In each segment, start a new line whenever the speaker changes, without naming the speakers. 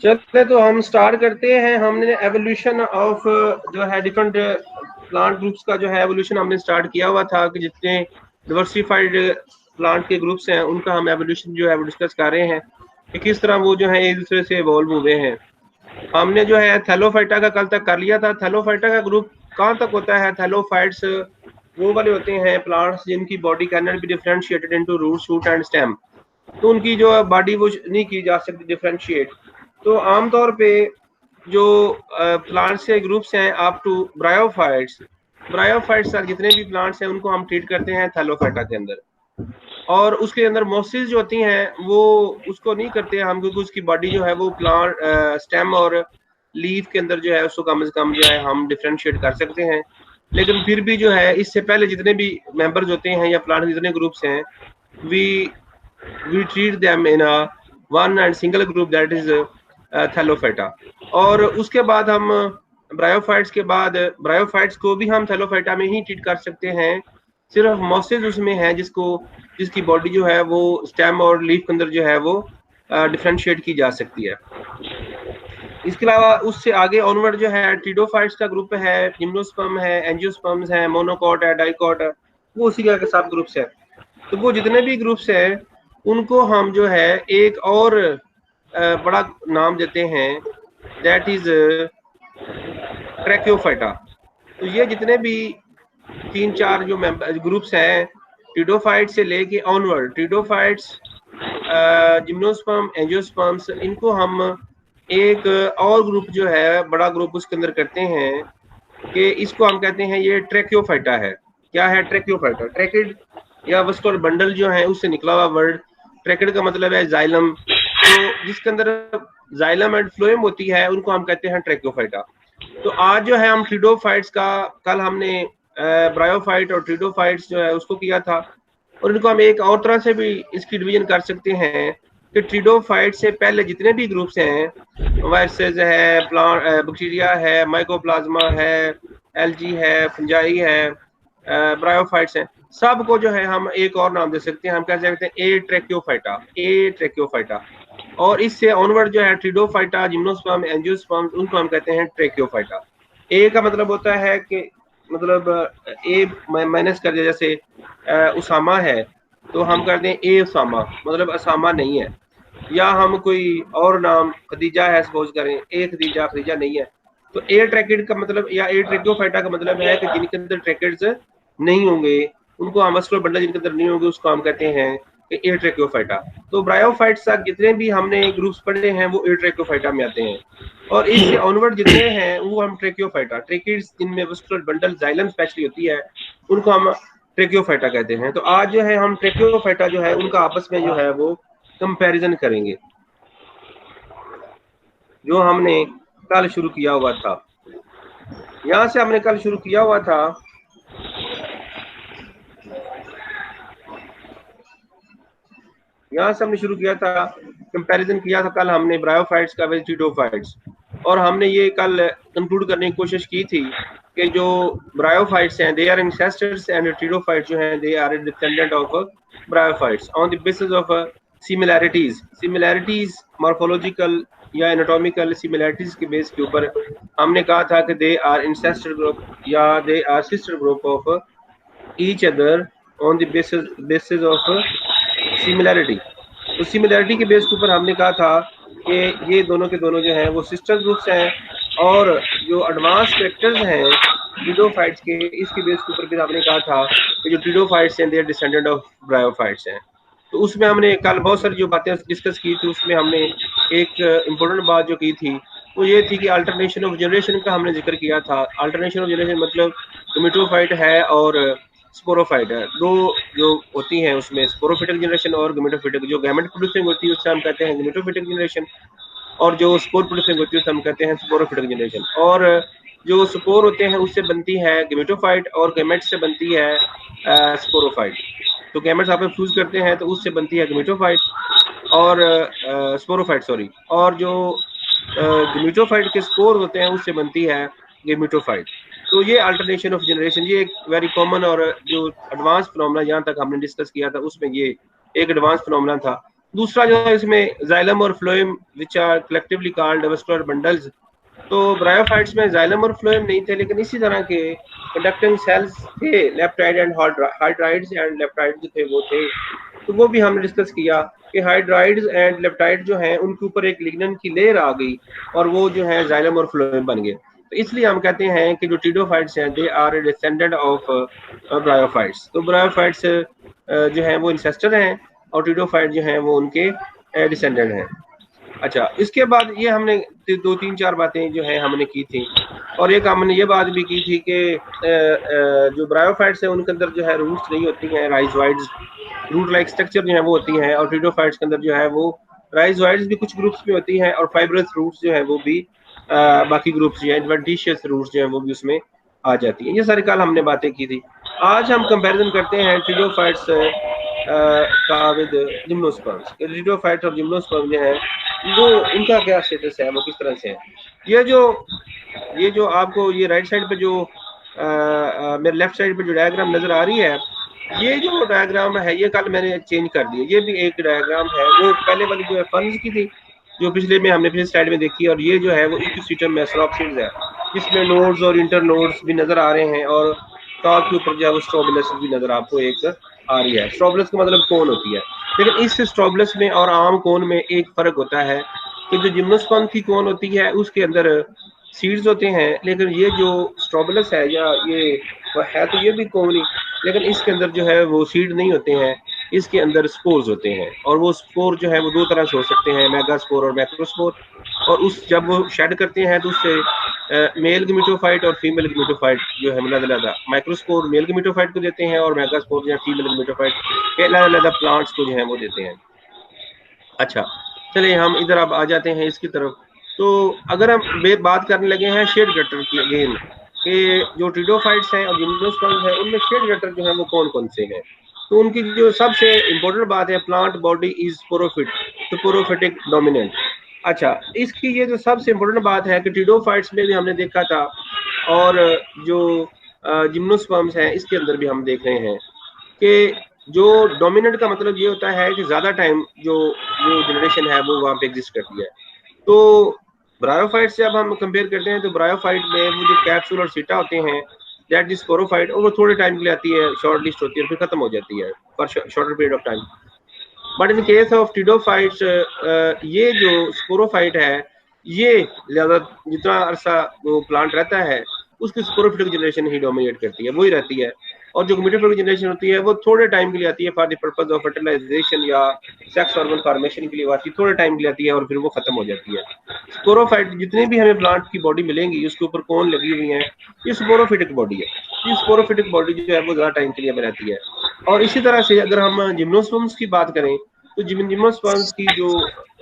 चलते तो हम स्टार्ट करते हैं। हमने एवोल्यूशन ऑफ जो है डिफरेंट प्लांट ग्रुप्स का जो है एवोल्यूशन हमने स्टार्ट किया हुआ था कि जितने डिवर्सिफाइड प्लांट के ग्रुप्स हैं उनका हम एवोल्यूशन जो है वो डिस्कस कर रहे हैं कि किस तरह वो जो है एक दूसरे से इवॉल्व हुए हैं। हमने जो है थैलोफाइटा का कल तक कर लिया था। थैलोफाइटा का ग्रुप कहाँ तक होता है? थैलोफाइट्स वो वाले होते हैं प्लांट्स जिनकी body cannot be differentiated into root, shoot and stem. तो उनकी जो बॉडी वो नहीं की जा सकती डिफरेंशिएट। तो आमतौर पे जो प्लांट्स के ग्रुप्स हैं अप टू ब्रायोफाइट्स, ब्रायोफाइट्स तक जितने भी प्लांट्स हैं उनको हम ट्रीट करते हैं थैलोफाइटा के अंदर। और उसके अंदर मोसिस जो होती हैं वो उसको नहीं करते हम, क्योंकि उसकी बॉडी जो है वो प्लांट स्टेम और लीफ के अंदर जो है उसको कम से कम जो है हम डिफरेंशिएट कर सकते हैं। लेकिन फिर भी जो है इससे पहले जितने भी मेंबर्स होते हैं या प्लांट जितने ग्रुप्स हैं, we we treat them in a one and single group, that is Thallophyta. और उसके बाद हम ब्रायोफाइट्स के बाद ब्रायोफाइट्स को भी हम थैलोफाइटा में ही ट्रीट कर सकते हैं। सिर्फ मोसेस उसमें है जिसकी बॉडी जो है वो स्टेम और लीफ के अंदर जो है वो डिफरेंशिएट की जा सकती है। इसके अलावा उससे आगे ऑनवर्ड जो है ट्रिडोफाइट्स का ग्रुप है, जिम्नोस्पर्म है, एंजियोस्पर्म्स है, मोनोकॉट है, डाइकॉट है, वो उसी का सब ग्रुप्स है। तो वो जितने भी ग्रुप्स हैं उनको हम जो है एक और बड़ा नाम देते हैं, दैट इज ट्रैक्योफाइटा। तो ये जितने भी तीन चार जो ग्रुप्स हैं ट्रिडोफाइट से लेके ऑनवर्ड, ट्रिडोफाइट्स, जिम्नोस्पर्म, एंजियोस्पर्म्स, इनको हम एक और ग्रुप जो है बड़ा ग्रुप उसके अंदर करते हैं कि इसको हम कहते हैं ये ट्रैक्योफाइटा है। क्या है ट्रैक्योफाइटा? ट्रैकिड या वस्कुलर बंडल जो है उससे निकला हुआ वर्ड। ट्रैकिड का मतलब है जाइलम, तो जिसके अंदर जाइलम एंड फ्लोएम होती है उनको हम कहते हैं ट्रैक्योफाइटा। तो आज जो है हम ट्रिडोफाइट्स का, कल हमने ब्रायोफाइट और ट्रिडोफाइट्स जो है उसको किया था, और इनको हम एक और तरह से भी इसकी डिवीजन कर सकते हैं कि ट्रिडोफाइट से पहले जितने भी ग्रुप्स हैं, वायरसेस है, प्लांट बैक्टीरिया है, माइकोप्लाज्मा है, एलजी है, फंजाई है, ब्रायोफाइट्स हैं, सबको जो है हम एक और नाम दे सकते हैं। हम कह सकते हैं ए ट्रैक्योफाइटा, ए ट्रैक्योफाइटा। और इससे ऑनवर्ड जो है ट्रिडोफाइटा, जिम्नोस्पर्म, एंजियोस्पर्म, उनको हम कहते हैं ट्रैक्योफाइटा। ए का मतलब होता है कि मतलब ए माइनस कर दिया, जैसे उसामा है तो हम करते हैं ए उसामा, मतलब असामा नहीं है। या हम कोई और नाम खदीजा है सपोज करें, ए खदीजा, खदीजा नहीं है। तो ए ट्रैकिड का मतलब या ए ट्रैक्योफाइटा का मतलब है कि जिनके अंदर ट्रैकिड्स नहीं होंगे, उनको हम मस्कुलर बंडल जिनके अंदर नहीं होंगे उसको हम कहते हैं कि ए ट्रैक्योफाइटा। तो ब्रायोफाइट्स तक जितने भी हमने ग्रुप्स पढ़े हैं वो ए ट्रैक्योफाइटा में आते हैं, और इससे ऑनवर्ड जितने हैं वो हम ट्रैक्योफाइटा, ट्रैकिड्स जिनमें मस्कुलर बंडल जाइलम स्पेशली होती है उनको हम ट्रैक्योफाइटा कहते हैं। तो आज जो है हम ट्रैक्योफाइटा जो है उनका आपस में जो है वो कंपैरिजन करेंगे, जो हमने कल शुरू किया हुआ था। यहाँ से हमने कल शुरू किया हुआ था, यहाँ से हमने शुरू किया था, कंपैरिजन किया था कल हमने ब्रायोफाइट्स का विद ट्रिडोफाइट्स। और हमने ये कल कंक्लूड करने की कोशिश की थी कि जो ब्रायोफाइट्स हैं they are ancestors and pteridophytes जो हैं they are dependent of bryophytes on the basis of similarities morphological या एनाटॉमिकल सिमिलैरिटीज के बेस के ऊपर हमने कहा था कि दे आर इंसेस्टर ग्रुप या they are sister group of each other on the basis of similarity. तो सिमिलैरिटी के बेस के ऊपर हमने कहा था कि ये दोनों के दोनों जो हैं वो सिस्टर ग्रुप्स हैं, और जो एडवांस कैरेक्टर्स हैं ट्रिडोफाइट्स के, इसके बेस के ऊपर भी हमने कहा था कि जो ट्रिडोफाइट्स हैं they are descendant of bryophytes हैं। तो उसमें हमने कल बहुत सारी जो बातें डिस्कस की थी, उसमें हमने एक इम्पोर्टेंट बात जो की थी वो ये थी कि अल्टरनेशन ऑफ जनरेशन का हमने जिक्र किया था। अल्टरनेशन ऑफ जनरेशन मतलब गमेटोफाइट है और स्पोरोफाइट है, दो जो होती हैं उसमें स्पोरोफिटिक जनरेशन और गमेटोफिटिक। जो गैमेट प्रोड्यूसिंग होती है उससे हम कहते हैं गमेटोफिटिक जनरेशन, और जो स्पोर प्रोड्यूसिंग होती है उससे हम कहते हैं स्पोरोफिटिक जनरेशन। और जो स्पोर होते हैं उससे बनती है गमेटोफाइट और गैमेट से बनती है स्पोरोफाइट। तो गैमेट्स आप फ्यूज करते हैं तो उससे बनती है गमेटोफाइट और स्पोरोफाइट सॉरी, और जो गमेटोफाइट के स्पोर होते हैं उससे बनती है गेमेटोफाइट। तो ये अल्टरनेशन ऑफ जनरेशन ये एक वेरी कॉमन और जो एडवांस फिनोमेना यहाँ तक हमने डिस्कस किया था उसमें ये एक एडवांस फिनोमेना था। दूसरा जो है इसमें जाइलम और phloem which are collectively called vascular bundles. तो ब्रायोफाइट्स में जाइलम और फ्लोएम नहीं थे, लेकिन इसी तरह के कंडक्टिंग सेल्स थे, leptoid and hydroids and leptoid जो थे वो थे। तो वो भी हमने डिस्कस किया कि हाइड्राइड्स एंड लेप्टाइड जो हैं उनके ऊपर एक लिग्नन की लेयर आ गई और वो जो है जाइलम और फ्लोएम बन गए। तो इसलिए हम कहते हैं कि जो टीडोफाइट्स हैं they are a descendant of bryophytes. तो ब्रायोफाइट्स जो हैं वो इंसेस्टर हैं और टीडोफाइट जो हैं वो उनके डिसेंडेंट हैं। अच्छा, इसके बाद ये हमने दो तीन चार बातें जो है हमने की थी, और एक हमने ये बात भी की थी कि जो ब्रायोफाइट्स हैं उनके अंदर जो है रूट्स नहीं होती हैं, राइजोइड्स रूट लाइक स्ट्रक्चर जो है वो होती हैं, और टीडोफाइट्स के अंदर जो है वो राइजोइड्स भी कुछ ग्रुप्स में होती हैं और फाइब्रस रूट्स जो है वो भी बाकी ग्रुप्स जो है एडवेंटिशियस रूट्स जो है वो भी उसमें आ जाती हैं। ये सारी कल हमने बातें की थी। आज हम कंपैरिजन करते हैं टीडोफाइट्स का विद जिम्नोस्पर्म्स। टीडोफाइट्स और जिम्नोस्पर्म जो है वो इनका क्या स्टेटस है, वो किस तरह से है। ये जो आपको ये राइट साइड पे जो मेरे लेफ्ट साइड पे जो डायग्राम नजर आ रही है, ये जो डायग्राम है ये कल मैंने चेंज कर दिया। ये भी एक डायग्राम है, वो पहले वाली जो है फंस की थी जो पिछले में हमने पिछले स्लाइड में देखी, और ये जो है वो इकोसिस्टम में स्लॉपसिड्स है जिसमें नोड्स और इंटर नोड्स भी नजर आ रहे हैं, और टॉप के ऊपर जो है वो स्ट्रोबुलस भी नजर आपको एक आ रही है। स्ट्रोबुलस का मतलब कोन होती है, लेकिन इस स्ट्रोबुलस में और आम कोन में एक फर्क होता है कि जो जिम्नोस्पर्म की कोन होती है उसके अंदर सीड्स होते हैं, लेकिन ये जो स्ट्रोबुलस है या ये वो है तो ये भी कोन ही, लेकिन इसके अंदर जो है वो सीड नहीं होते हैं, इसके अंदर स्पोर्स होते हैं। और वो स्पोर जो है वो दो तरह से हो सकते हैं, मेगा स्पोर और मैक्रोस्पोर। और उस जब वो शेड करते हैं तो उससे मेल गमीटोफाइट और फीमेल गमीटोफाइट जो है अलग अलग माइक्रोस्पोर मेल गमीटोफाइट को देते हैं और मेगास्पोर जो है फीमेल गमीटोफाइट अलग अलग प्लांट्स को जो है वो देते हैं। अच्छा, चलिए हम इधर अब आ जाते हैं इसकी तरफ। तो अगर हम बात करने लगे हैं शेड गटर की अगेन, कि जो टीडोफाइट्स हैं और जिम्नोस्पर्म्स हैं उनमें शेड गटर जो है वो कौन कौन से हैं। तो उनकी जो सबसे इंपॉर्टेंट बात है, प्लांट बॉडी इज स्पोरोफिट, तो स्पोरोफिटिक डोमिनेंट। अच्छा, इसकी ये जो सबसे इंपॉर्टेंट बात है कि टीडोफाइट्स में भी हमने देखा था, और जो जिम्नोस्पर्म्स हैं इसके अंदर भी हम देख रहे हैं कि जो डोमिनेंट का मतलब ये होता है कि ज्यादा टाइम जो वो जनरेशन है वो वहां पे एग्जिस्ट करती है। तो ब्रायोफाइट से अब हम कंपेयर करते हैं तो ब्रायोफाइट में वो जो कैप्सूल और सीटा होते हैं, दैट इज स्पोरोफाइट, और वो थोड़े टाइम के लिए आती है, शॉर्ट लिस्ट होती है और फिर खत्म हो जाती है for shorter period of time. But in case of pteridophytes ये जो स्पोरोफाइट है ये ज्यादा जितना अरसा वो प्लांट रहता है उसकी स्पोरोफिटिक जनरेशन ही डोमिनेट करती है, वही रहती है। और जो मिडोफिटिक जनरेशन होती है वो थोड़े टाइम के लिए आती है for the purpose of fertilization या सेक्स ऑर्गन फॉर्मेशन के लिए आती है, थोड़े टाइम के लिए आती है और फिर वो खत्म हो जाती है। स्पोरोफाइट जितने भी हमें प्लांट की बॉडी मिलेंगी उसके ऊपर कौन लगी हुई है, ये स्पोरोफिटिक बॉडी है। ये स्पोरोफिटिक बॉडी जो है वो ज्यादा टाइम के लिए हमें रहती है। और इसी तरह से अगर हम जिम्नोस्पर्म्स की बात करें तो जिम्नोस्पर्म्स की जो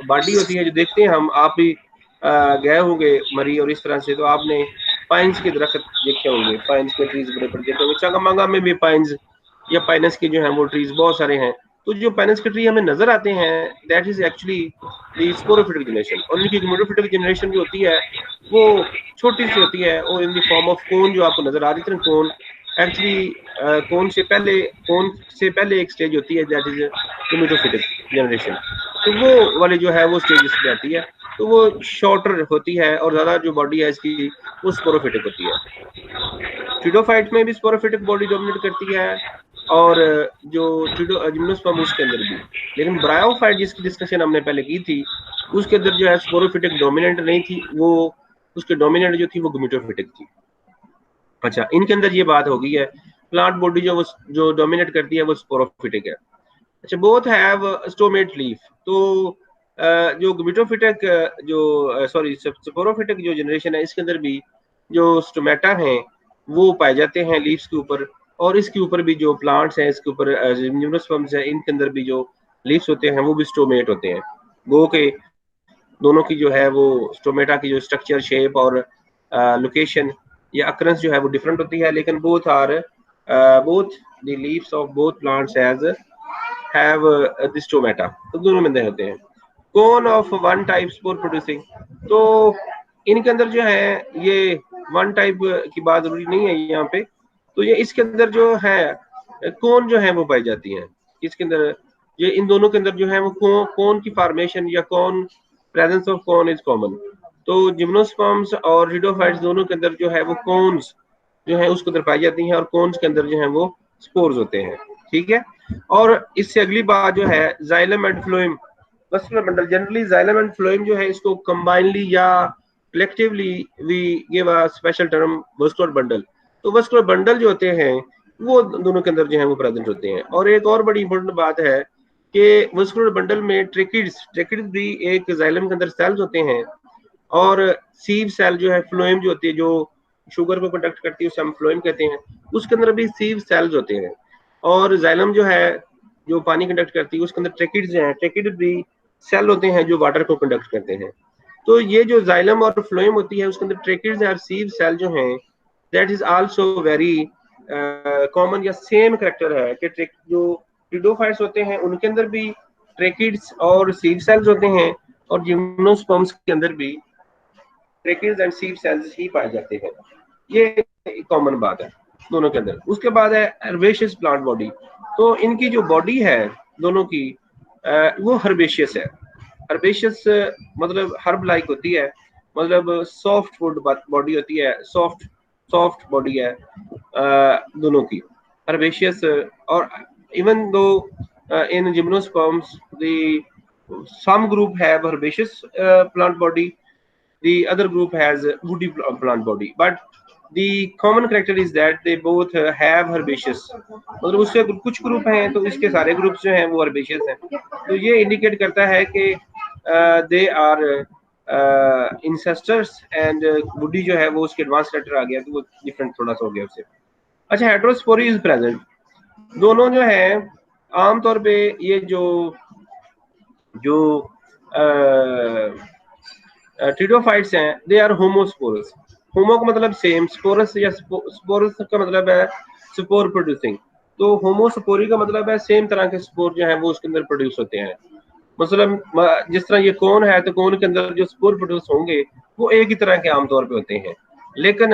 बॉडी होती है, जो देखते हैं हम, आप भी गए होंगे मरी और इस तरह से, तो आपने पाइन्स के दरख्त देखे होंगे, पाइन्स के ट्रीज बड़े बड़े देखे होंगे। चंगामांगा में भी पाइन्स या पाइनस के जो है वो ट्रीज बहुत सारे हैं। तो जो पाइनस के ट्री हमें नजर आते हैं that is actually the sporophytic generation, और इनकी मोनोफिटिक जनरेशन जो होती है वो छोटी सी होती है, और in the form of cone जो आपको नजर आ रही है कोन, एक्चुअली कोन से पहले एक स्टेज होती है दैट इज गिमेटोफिटिक जनरेशन। तो वो वाली जो है वो स्टेज इसमें आती है, तो वो शॉर्टर होती है और ज्यादा जो बॉडी है इसकी वो स्पोरोफिटिक होती है। टीडोफाइट में भी स्पोरोफिटिक बॉडी डोमिनेट करती है, और जो जिम्नोस्पर्म उसके अंदर भी। लेकिन ब्रायोफाइट जिसकी डिस्कशन हमने पहले की थी उसके अंदर जो है स्पोरोफिटिक डोमिनेंट नहीं थी, वो उसके डोमिनेंट जो थी वो गुमिटोफिटिक थी। अच्छा, इनके अंदर ये बात हो गई है, प्लांट बॉडी जो डोमिनेट करती है वो स्पोरोफिटिक है। अच्छा, बोथ हैव स्टोमेट लीफ। तो जो गुमिटोफिटिक जो सॉरी स्पोरोफिटिक जो जनरेशन है इसके अंदर भी जो स्टोमेटा हैं वो पाए जाते हैं लीव्स के ऊपर, और इसके ऊपर भी जो प्लांट्स हैं इसके ऊपर जिम्नोस्पर्म्स है इनके अंदर भी जो लीव्स होते हैं वो भी स्टोमेट होते हैं। गो के दोनों की जो है वो स्टोमेटा की जो स्ट्रक्चर, शेप और लोकेशन या अकरेंस जो है वो डिफरेंट होती है, लेकिन both are both the leaves of both plants has have the stomata, तो दोनों में होते हैं। कौन of one type spore producing, तो इनके अंदर जो है ये वन टाइप की बात जरूरी नहीं है यहाँ पे। तो ये इसके अंदर जो है कौन जो है वो पाई जाती है, इसके अंदर ये इन दोनों के अंदर जो है वो कौन की फॉर्मेशन या कौन प्रेजेंस ऑफ कौन इज कॉमन। तो जिम्नोस्पर्म्स और रिडोफाइट्स दोनों के अंदर जो है वो कौन्स जो है उसके अंदर पाई जाती हैं और कौन्स के अंदर जो है वो स्पोर्स होते हैं। ठीक है। और इससे अगली बात जो है xylem and phloem vascular bundle. Generally xylem and phloem जो है इसको कंबाइनली या collectively we give a special term vascular bundle. तो वस्कुलर बंडल जो होते हैं वो दोनों के अंदर जो है वो प्रेजेंट होते हैं। और एक और बड़ी इंपॉर्टेंट बात है कि वस्कुलर बंडल में ट्रेकिड्स भी एक जाइलम के अंदर सेल्स होते हैं और सीव सेल जो है फ्लोएम जो होती है जो शुगर को कंडक्ट करती है उसे हम फ्लोएम कहते हैं, उसके अंदर भी सीव सेल्स होते हैं। और जाइलम जो है जो पानी कंडक्ट करती है उसके अंदर ट्रेकिड्स हैं, ट्रेकिड भी सेल होते हैं जो वाटर को कंडक्ट करते हैं। तो ये जो जाइलम और फ्लोएम होती है उसके अंदर ट्रेकिड्स और सीव सेल जो हैं that is also very common या सेम करेक्टर है कि जो ट्रिडोफाइट्स होते हैं उनके अंदर भी ट्रेकिड्स और सीव सेल्स होते हैं और जिम्नोस्पर्म्स के अंदर भी ट्रेकिड्स एंड सीव सेल्स ही पाए जाते हैं। ये कॉमन बात है दोनों के अंदर। उसके बाद है हर्बेशियस प्लांट बॉडी। तो इनकी जो बॉडी है दोनों की वो हर्बेशियस है। हर्बेशियस मतलब हर्ब लाइक होती है, मतलब सॉफ्ट वुड बॉडी होती है, सॉफ्ट सॉफ्ट बॉडी है दोनों की हर्बेशियस। और even though in gymnosperms the some group have herbaceous plant body, the other group has woody plant body, but the common character is that they both have herbaceous। मतलब उससे कुछ group हैं तो इसके सारे ग्रुप्स जो हैं वो herbaceous हैं। तो ये इंडिकेट करता है कि they are ancestors and woody जो है वो उसके एडवांस लेटर आ गया तो वो डिफरेंट थोड़ा सा हो गया उससे। अच्छा, हेट्रोस्पोरी इज प्रेजेंट। दोनों जो है आमतौर पे ये जो जो ट्रिडोफाइट्स हैं दे आर होमोस्पोरस। होमो का मतलब सेम, स्पोरस या स्पोरस का मतलब है स्पोर प्रोड्यूसिंग। तो होमोस्पोरी का मतलब है सेम तरह के स्पोर जो है वो उसके अंदर प्रोड्यूस होते हैं। मतलब जिस तरह ये कौन है तो कौन के अंदर जो स्पोर प्रोड्यूस होंगे वो एक ही तरह के आमतौर पे होते हैं। लेकिन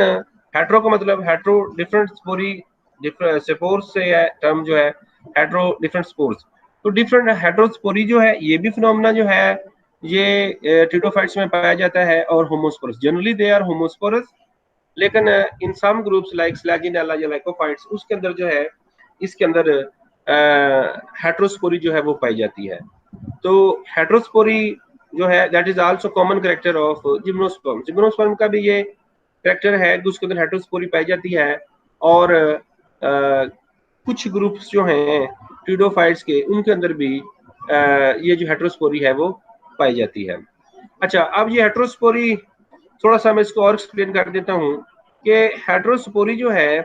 हेट्रो का मतलब हेट्रो डिफरेंट स्पोरी स्पोर्स से है टर्म जो है हेट्रो डिफरेंट स्पोर्स। तो डिफरेंट हेट्रोस्पोरी जो है ये भी फिनोमेना जो है ये ट्रिडोफाइट्स में पाया जाता है और homosporous. Generally they are homosporous, लेकिन इन सम ग्रुप्स लाइक स्लैजिनेला या लाइकोफाइट्स उसके अंदर जो है इसके अंदर हेट्रोस्पोरी जो है वो पाई जाती है। तो हेट्रोस्पोरी जो है that is also common character of gymnosperm. Gymnosperm का भी ये कैरेक्टर है कि उसके अंदर हेट्रोस्पोरी पाई जाती है और कुछ ग्रुप्स जो हैं ट्रिडोफाइट्स के उनके अंदर भी ये जो हेट्रोस्पोरी है वो पाई जाती है। अच्छा, अब ये हेट्रोस्पोरी थोड़ा सा मैं इसको और एक्सप्लेन कर देता हूँ कि हेट्रोस्पोरी जो है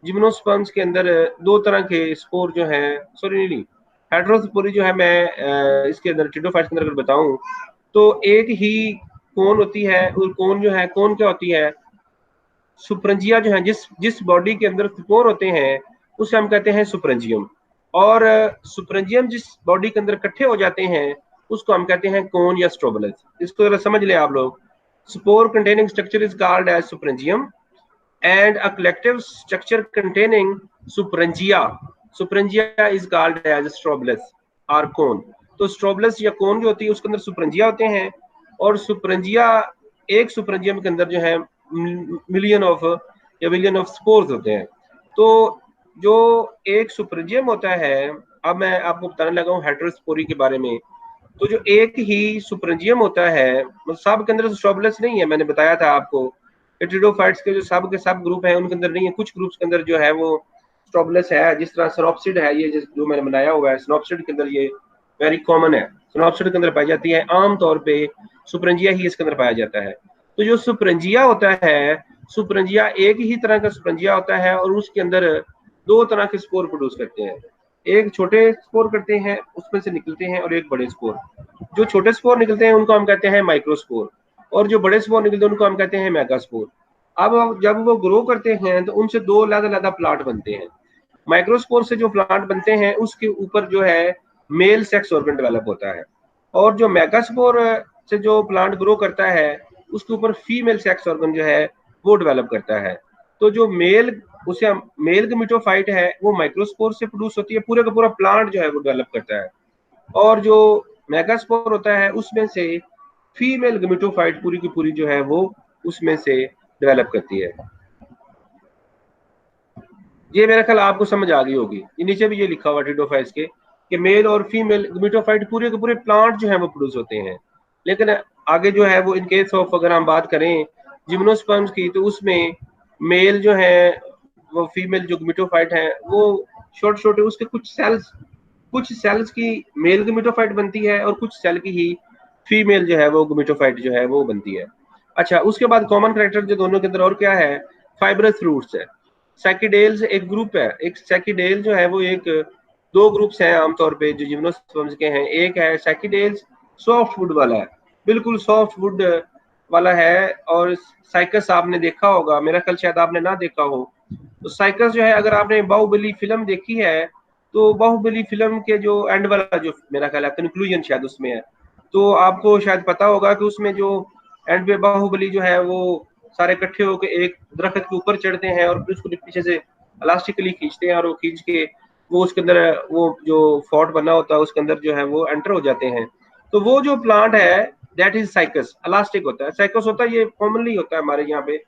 जिम्नोस्पर्म्स के अंदर दो तरह के स्पोर जो है, सॉरी नहीं, हेट्रोस्पोरी जो है मैं इसके अंदर ट्रिडोफाइट्स के अंदर अगर बताऊं तो एक ही कौन होती है और कौन जो है कौन क्या होती है सुप्रंजिया जो है जिस जिस बॉडी के अंदर स्पोर होते हैं उसे हम कहते हैं सुप्रंजियम। और सुप्रंजियम जिस बॉडी के अंदर इकट्ठे हो जाते हैं उसको हम कहते हैं कोन या स्ट्रोबलस। इसको जरा समझ लें आप लोग। Spore containing structure is called as sporangium and a collective structure containing sporangia is called as strobilus or cone। तो स्ट्रोबलस या कोन जो होती है उसके अंदर सुपरंजिया होते हैं और सुपरंजिया एक सुपरंजियम के अंदर जो है मिलियन ऑफ या बिलियन ऑफ स्पोर्स होते हैं। तो जो एक सुपरंजियम होता है, अब मैं आपको बताने लगा हूँ हेट्रोस्पोरी के बारे में। तो जो एक ही सुपरंजियम होता है सब के अंदर स्ट्रोबलस नहीं है, मैंने बताया था आपको ट्रिडोफाइट्स के जो सब के सब ग्रुप है उनके अंदर नहीं है, कुछ ग्रुप्स के अंदर जो है वो स्ट्रोबलस है। जिस तरह सिनॉप्सिड है ये जो मैंने बनाया हुआ है, सिनॉप्सिड के अंदर ये वेरी कॉमन है, सिनॉप्सिड के अंदर पाई जाती है। आमतौर पे सुपरंजिया ही इसके अंदर पाया जाता है। तो जो सुपरंजिया होता है, सुपरंजिया एक ही तरह का सुपरंजिया होता है और उसके अंदर दो तरह के स्पोर प्रोड्यूस करते हैं। एक छोटे स्पोर करते हैं उसमें से निकलते हैं और एक बड़े स्पोर। जो छोटे स्पोर निकलते हैं उनको हम कहते हैं माइक्रोस्पोर और जो बड़े स्पोर निकलते हैं उनको हम कहते हैं मेगास्पोर। अब जब वो ग्रो करते हैं तो उनसे दो अलग-अलग प्लांट बनते हैं। माइक्रोस्पोर से जो प्लांट बनते हैं उसके ऊपर जो है मेल सेक्स ऑर्गन डेवलप होता है और जो मेगास्पोर से जो प्लांट ग्रो करता है उसके ऊपर फीमेल सेक्स ऑर्गन जो है वो डेवलप करता है। तो जो मेल उसे मेल गमीटोफाइट है वो माइक्रोस्पोर से प्रोड्यूस होती है, पूरे का पूरा प्लांट जो है वो डेवलप करता है। और जो मेगास्पोर होता है उसमें से फीमेल गमीटोफाइट पूरी की पूरी जो है वो उसमें से डेवलप करती है। ये मेरा ख्याल आपको समझ आ गई होगी। ये नीचे भी ये लिखा हुआ टिडोफाइट्स के कि मेल और फीमेल गमीटोफाइट पूरे के पूरे प्लांट जो है वो प्रोड्यूस होते हैं। लेकिन आगे जो है वो इन केस ऑफ अगर हम बात करें जिम्नोस्पर्म्स की, तो उसमें मेल जो है वो फीमेल जो गमीटोफाइट है वो छोटे छोटे उसके कुछ सेल्स की मेल गमीटोफाइट बनती है और कुछ सेल की ही फीमेल जो है वो गमीटोफाइट जो है वो बनती है। अच्छा, उसके बाद कॉमन कैरेक्टर जो दोनों के अंदर और क्या है, फाइब्रस रूट्स है। सैकिडेल्स एक ग्रुप है, एक सैकिडेल जो है वो एक दो ग्रुप्स हैं आमतौर पे जो जिम्नोस्पर्म्स के हैं। एक है सैकिडेल्स सॉफ्ट वुड वाला है, बिल्कुल सॉफ्ट वुड वाला है। और साइकस आपने देखा होगा, मेरा ख्याल शायद आपने ना देखा हो। तो साइकस जो है, अगर आपने बाहुबली फिल्म देखी है तो बाहुबली फिल्म के जो एंड वाला जो मेरा ख्याल है कंक्लूजन शायद उसमें है, तो आपको शायद पता होगा कि उसमें जो एंड पे बाहुबली जो है वो सारे इकट्ठे होकर एक दरख्त के ऊपर चढ़ते हैं और फिर उसको पीछे से इलास्टिकली खींचते हैं और वो खींच के वो उसके अंदर वो जो फोर्ट बना होता है उसके अंदर जो है वो एंटर हो जाते हैं। तो वो जो प्लांट है दैट इज साइकस, इलास्टिक होता है। साइकस होता है, ये कॉमनली होता है हमारे यहाँ पे,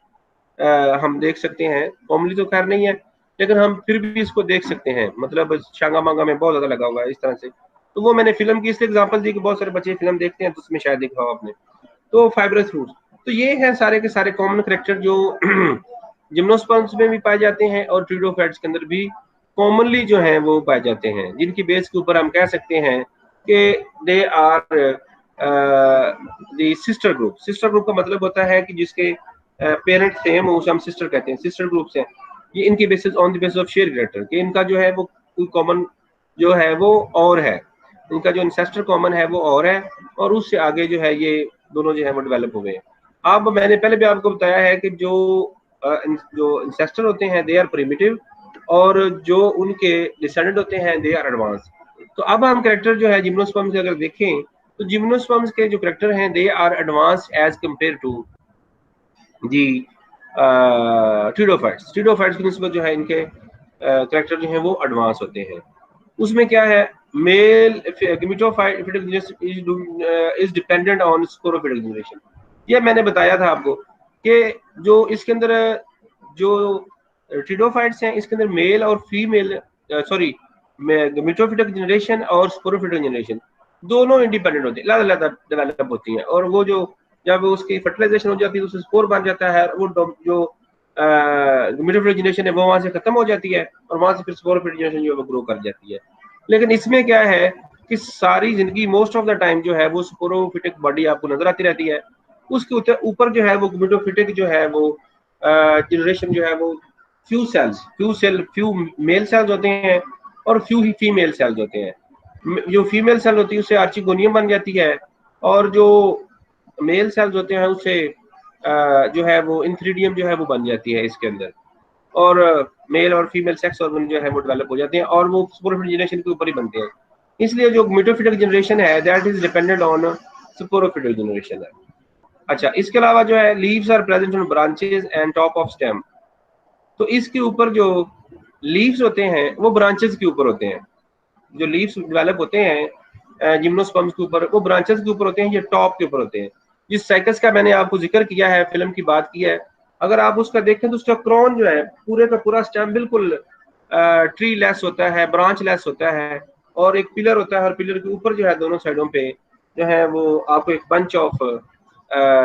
हम देख सकते हैं। कॉमनली तो खैर नहीं है, लेकिन हम फिर भी इसको देख सकते हैं, मतलब शांगा मांगा में बहुत ज्यादा लगा हुआ है इस तरह से। तो वो मैंने फिल्म की इसलिए एग्जांपल दी कि बहुत सारे बच्चे फिल्म देखते हैं तो उसमें शायद देखा हो आपने। तो फाइब्रस रूट्स, तो ये हैं सारे के सारे कॉमन करेक्टर जो जिम्नोस्पर्म्स में भी पाए जाते हैं और ट्रिडोफाइट्स के अंदर भी कॉमनली जो हैं वो पाए जाते हैं, जिनकी बेस के ऊपर हम कह सकते हैं कि they are the sister group. Sister group का मतलब होता है कि जिसके पेरेंट सेम हो उसे हम सिस्टर कहते हैं, सिस्टर ग्रुप्स हैं। ये इनकी basis on the basis of share character कि इनका जो है वो कोई कॉमन जो है वो और है, इनका जो इंसेस्टर कॉमन है वो और है, और उससे आगे जो है ये दोनों जो है वो डेवलप हो गए। अब मैंने पहले भी आपको बताया है कि जो इंसेस्टर होते हैं दे आर प्रिमिटिव, और जो उनके डिसेंडेंट होते हैं दे आर एडवांस। तो अब हम कैरेक्टर जो है जिम्नोस्पर्म्स के अगर देखें तो जिम्नोस्पर्म्स के जो कैरेक्टर हैं they are advance as compare to the pteridophytes. Pteridophytes की निस्बत जो है इनके कैरेक्टर जो है वो एडवांस होते हैं। उसमें क्या है, male gametophyte is dependent on sporophytic generation. ये मैंने बताया था आपको कि जो इसके अंदर जो ट्रिडोफाइट्स हैं इसके अंदर मेल और फीमेल सॉरी गमीटोफिटिक जनरेशन और स्पोरोफिटिक जनरेशन दोनों इंडिपेंडेंट होती है, अलग अलग डेवलप होती हैं। और वो जो जब उसकी फर्टिलाइजेशन हो जाती है तो उससे स्पोर बन जाता है, वो जो गमीटोफिटिक जनरेशन है वो वहां से खत्म हो जाती है और वहां से फिर स्पोरोफिटिक जनरेशन जो है वो ग्रो कर जाती है। लेकिन इसमें क्या है कि सारी जिंदगी मोस्ट ऑफ द टाइम जो है वो स्पोरोफिटिक बॉडी आपको नजर आती रहती है। उसके ऊपर जो है वो गमीटोफिटिक जो है वो जनरेशन जो है वो फ्यू मेल सेल्स होते हैं और फ्यू ही फीमेल सेल्स होते हैं। जो फीमेल सेल होती है उससे आर्चिगोनियम बन जाती है, और जो मेल सेल्स होते हैं उससे जो है वो इंथ्रीडियम जो है वो बन जाती है इसके अंदर। और मेल और फीमेल सेक्स ऑर्गन जो है वो डेवलप हो जाते हैं और वो स्पोरोफिटिक जनरेशन के ऊपर ही बनते हैं। इसलिए जो मिटोफिटिक जनरेशन है that is dependent on sporophytic generation है। अच्छा, इसके अलावा जो है leaves are present on branches and top of stem. तो इसके ऊपर जो लीव्स होते हैं वो ब्रांचेस के ऊपर होते हैं। जो लीव्स डेवलप होते हैं जिम्नोस्पर्म्स के ऊपर वो ब्रांचेस के ऊपर होते हैं, ये टॉप के ऊपर होते हैं। जिस साइकस का मैंने आपको जिक्र किया है, फिल्म की बात की है, अगर आप उसका देखें तो उसका क्रोन जो है पूरे का पूरा स्टेम बिल्कुल ट्री लेस होता है, ब्रांच लेस होता है, और एक पिलर होता है और पिलर के ऊपर जो है दोनों साइडों पे जो है वो आपको एक बंच ऑफ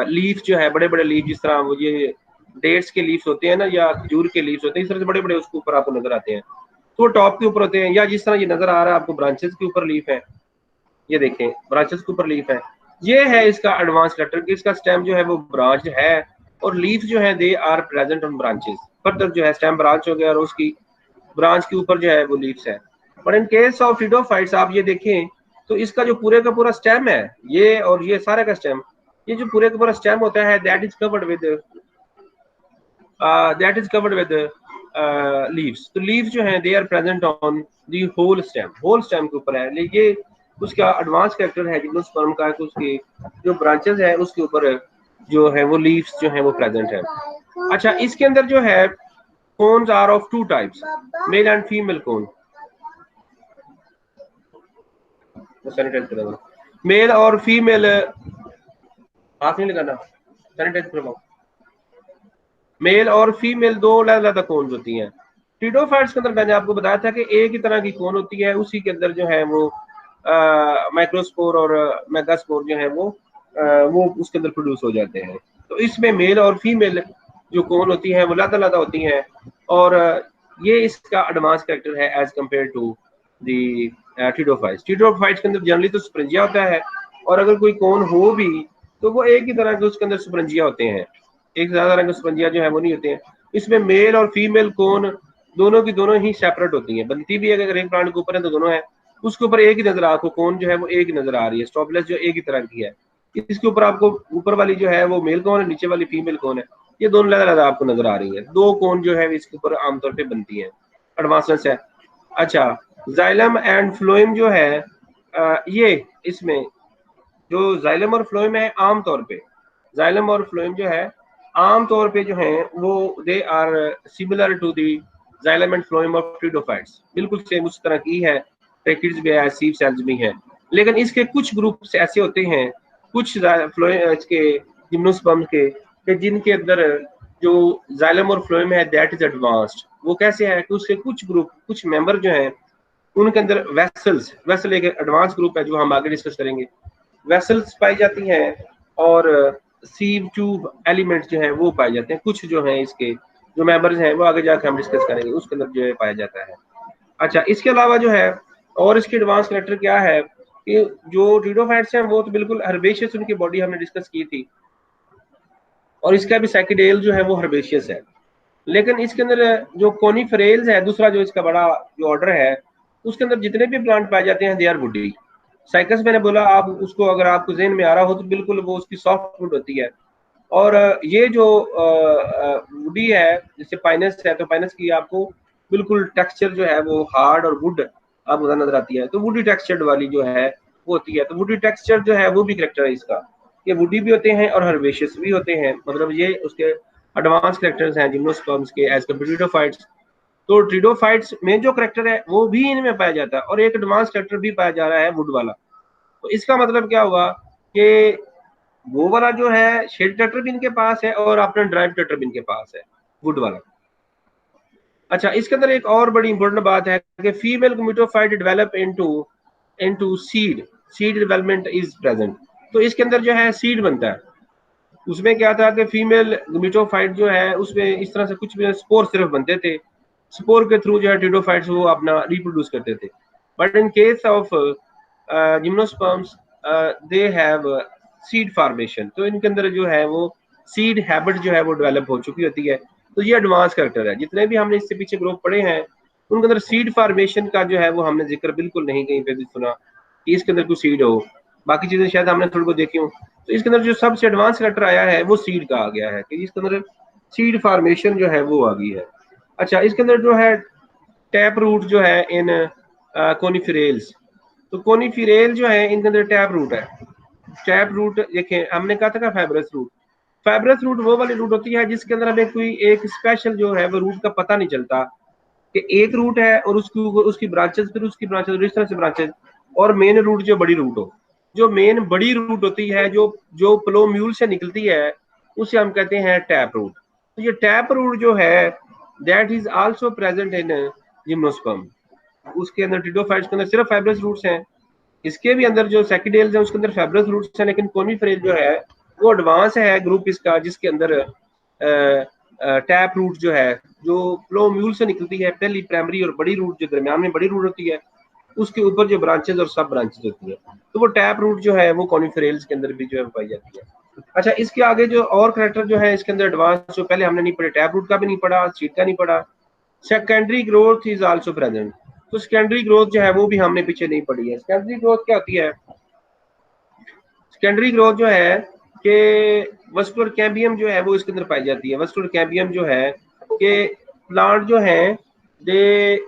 लीफ जो है, बड़े बड़े लीफ, जिस तरह वो ये डेट्स के लीव्स होते हैं ना या खजूर के लीव्स होते हैं, इस तरह से बड़े बड़े उसके ऊपर आपको नजर आते हैं। तो वो टॉप के ऊपर होते हैं, या जिस तरह ये नजर आ रहा है आपको ब्रांचेस के ऊपर लीफ है, ये देखें ब्रांचेस के ऊपर लीफ है। ये है इसका एडवांस लेटर कि इसका स्टेम जो है वो ब्रांच है और लीफ जो है they are present on branches. Further जो है स्टेम ब्रांच हो गया और उसकी ब्रांच के ऊपर जो है वो लीव्स है। बट इन केस ऑफ ट्रिडोफाइट्स आप ये देखें तो इसका जो पूरे का पूरा स्टेम है, ये और ये सारे का स्टेम, ये जो पूरे का पूरा स्टेम होता है that is covered with leaves. तो लीव्स जो है they are present on the whole stem के ऊपर है। ये उसका एडवांस कैरेक्टर है जिम्नोस्पर्म का, उसकी जो ब्रांचेस है उसके ऊपर जो है वो लीव्स जो है वो प्रेजेंट है। अच्छा, इसके अंदर जो है cones are of two types, male and female cone. वो सैनिटाइज करेगा। मेल और फीमेल, हाथ नहीं लगाना, सैनिटाइज करवाओ। मेल और फीमेल दो अलग-अलग कोन्स होती हैं। टीडोफाइट्स के अंदर मैंने आपको बताया था कि एक ही तरह की कोन होती है, उसी के अंदर जो है वो माइक्रोस्पोर और मेगास्पोर जो है वो उसके अंदर प्रोड्यूस हो जाते हैं। तो इसमें मेल और फीमेल जो कोन होती हैं वो अलग-अलग होती हैं, और ये इसका एडवांस कैरेक्टर है एज कम्पेयर टू दी टीडोफाइट्स। टीडोफाइट्स के अंदर जनरली तो स्पंजिया होता है, और अगर कोई कोन हो भी तो वो एक ही तरह के उसके अंदर स्पंजिया होते हैं, एक ज्यादा रंग स्पंजिया जो है वो नहीं होते हैं। इसमें मेल और फीमेल कोन दोनों की दोनों ही सेपरेट होती हैं, बनती भी अगर एक प्लांट के ऊपर है तो दोनों है, उसके ऊपर एक ही नजर आपको कोन जो है वो एक ही नजर आ रही है, स्टॉपलेस जो एक ही तरह की है। इसके ऊपर आपको ऊपर वाली जो है वो मेल कोन है, नीचे वाली फीमेल कोन है, ये दोनों अलग अलग आपको नजर आ रही है। दो कोन जो है इसके ऊपर आमतौर पर बनती है, एडवांसनेस है। अच्छा, जाइलम एंड फ्लोएम जो है ये इसमें जो जाइलम और फ्लोएम है, आमतौर पे जाइलम और फ्लोएम जो है आमतौर पे जो है वो they are similar to the xylem and phloem of pteridophytes, बिल्कुल सेम उस तरह की है, ट्रैकिड्स भी है, सीव सेल्स भी हैं। लेकिन इसके कुछ ग्रुप्स ऐसे होते हैं, कुछ इसके जिम्नोस्पर्म के जिनके अंदर जो जाइलम और फ्लोएम है दैट इज एडवांस्ड। वो कैसे है कि उसके कुछ ग्रुप, कुछ मेंबर जो हैं उनके अंदर वेसल एक एडवांस ग्रुप है जो हम आगे डिस्कस करेंगे, वेसल्स पाई जाती हैं, और सीव ट्यूब एलिमेंट्स जो हैं वो पाए जाते हैं। कुछ जो हैं इसके जो मेंबर्स हैं वो आगे जाकर हम डिस्कस करेंगे, उसके अंदर जो है पाया जाता है। अच्छा, इसके अलावा जो है और इसके एडवांस कैरेक्टर क्या है कि जो टीडोफाइट्स हैं वो तो बिल्कुल हर्बेशियस, उनकी बॉडी हमने डिस्कस की थी, और इसका भी साइकिडेल जो है वो हर्बेशियस है। लेकिन इसके अंदर जो कोनिफरेल्स है, दूसरा जो इसका बड़ा जो ऑर्डर है, उसके अंदर जितने भी प्लांट पाए जाते हैं दे आर वुडी। साइकस मैंने बोला, आप उसको अगर आपको जेन में आ रहा हो तो बिल्कुल वो उसकी सॉफ्ट वुड होती है। और ये जो वुडी है, जैसे पाइनस है तो पाइनस की आपको बिल्कुल टेक्सचर जो है वो हार्ड और वुड आपको नजर आती है, तो वुडी टेक्सचर्ड वाली जो है वो होती है। तो वुडी टेक्सचर जो है वो भी करेक्टर है इसका, ये वुडी भी होते हैं और हर्बेशियस भी होते हैं, मतलब ये उसके एडवांस करेक्टर्स हैं जिम्नोस्पर्म्स के एज कम्पेयर टू टीडोफाइट्स। तो टीडोफाइट्स में जो करेक्टर है वो भी इनमें पाया जाता है, और एक एडवांस करेक्टर भी पाया जा रहा है वुड वाला। तो इसका मतलब क्या हुआ कि वो वाला जो है शेड करेक्टर भी इनके पास है और अपना ड्राइव करेक्टर भी इनके पास है, वुड वाला। अच्छा, इसके अंदर एक और बड़ी इंपॉर्टेंट बात है कि female gametophyte develop into into seed development is present. तो इसके अंदर जो है सीड बनता है। उसमें क्या था कि फीमेल गमीटोफाइट जो है उसमें इस तरह से कुछ भी स्पोर सिर्फ बनते थे, स्पोर के थ्रू जो है टीडोफाइट्स वो अपना रिप्रोड्यूस करते थे। But in case of gymnosperms they have seed formation, तो इनके अंदर जो है वो सीड हैबिट जो है वो डेवलप हो चुकी होती है। तो ये एडवांस कैरेक्टर है, जितने भी हमने इससे पीछे ग्रुप पढ़े हैं उनके अंदर सीड फॉर्मेशन का जो है वो हमने जिक्र बिल्कुल नहीं कहीं पे भी सुना कि इसके अंदर कोई सीड हो। बाकी चीजें शायद हमने थोड़ी को देखी हो, तो इसके अंदर जो सबसे एडवांस कैरेक्टर आया है वो सीड का आ गया है कि इसके अंदर सीड फॉर्मेशन जो है वो आ गई है। अच्छा, इसके अंदर जो है टैप रूट जो है इन कोनिफिरेल्स, तो कोनिफिरेल जो है इनके अंदर टैप रूट है। टैप रूट देखें, हमने कहा था फाइब्रस रूट, फाइब्रस रूट वो वाली रूट होती है जिसके अंदर हमें कोई एक स्पेशल जो है वो रूट का पता नहीं चलता कि एक रूट है और उसकी ब्रांचेस, फिर उसकी ब्रांचेस, इस तरह से ब्रांचेस, और मेन रूट जो बड़ी रूट हो, जो मेन बड़ी रूट होती है जो जो प्लोम्यूल से निकलती है उसे हम कहते हैं टैप रूट। तो ये टैप रूट जो है that is also present in gymnosperm. उसके अंदर टीडोफाइट्स के अंदर सिर्फ फाइब्रस रूट्स हैं, इसके भी अंदर जो सेकिडेल्स हैं उसके अंदर फाइब्रस रूट्स हैं, लेकिन कोनिफेरेल जो है वो एडवांस है ग्रुप इसका, जिसके अंदर टैप रूट जो है जो प्लोम्यूल से निकलती है, पहली प्राइमरी और बड़ी रूट जो दरमियान में बड़ी रूट होती है, उसके ऊपर जो ब्रांचेस और सब ब्रांचेस होती है, तो वो टैप रूट जो है वो कोनिफेरेल्स के अंदर भी जो है पाई जाती है। अच्छा, इसके आगे जो और कैरेक्टर जो है इसके अंदर एडवांस, जो पहले हमने नहीं पढ़े, टैप रूट का भी नहीं पढ़ा, सीड का नहीं पढ़ा। Secondary growth is also present, तो सेकेंडरी ग्रोथ जो है वो भी हमने पीछे नहीं पढ़ी है। सेकेंडरी ग्रोथ क्या होती है? सेकेंडरी ग्रोथ जो है कि वस्कुलर कैम्बियम जो है वो इसके अंदर पाई जाती है। वस्कुलर कैम्बियम जो है कि प्लांट जो है दे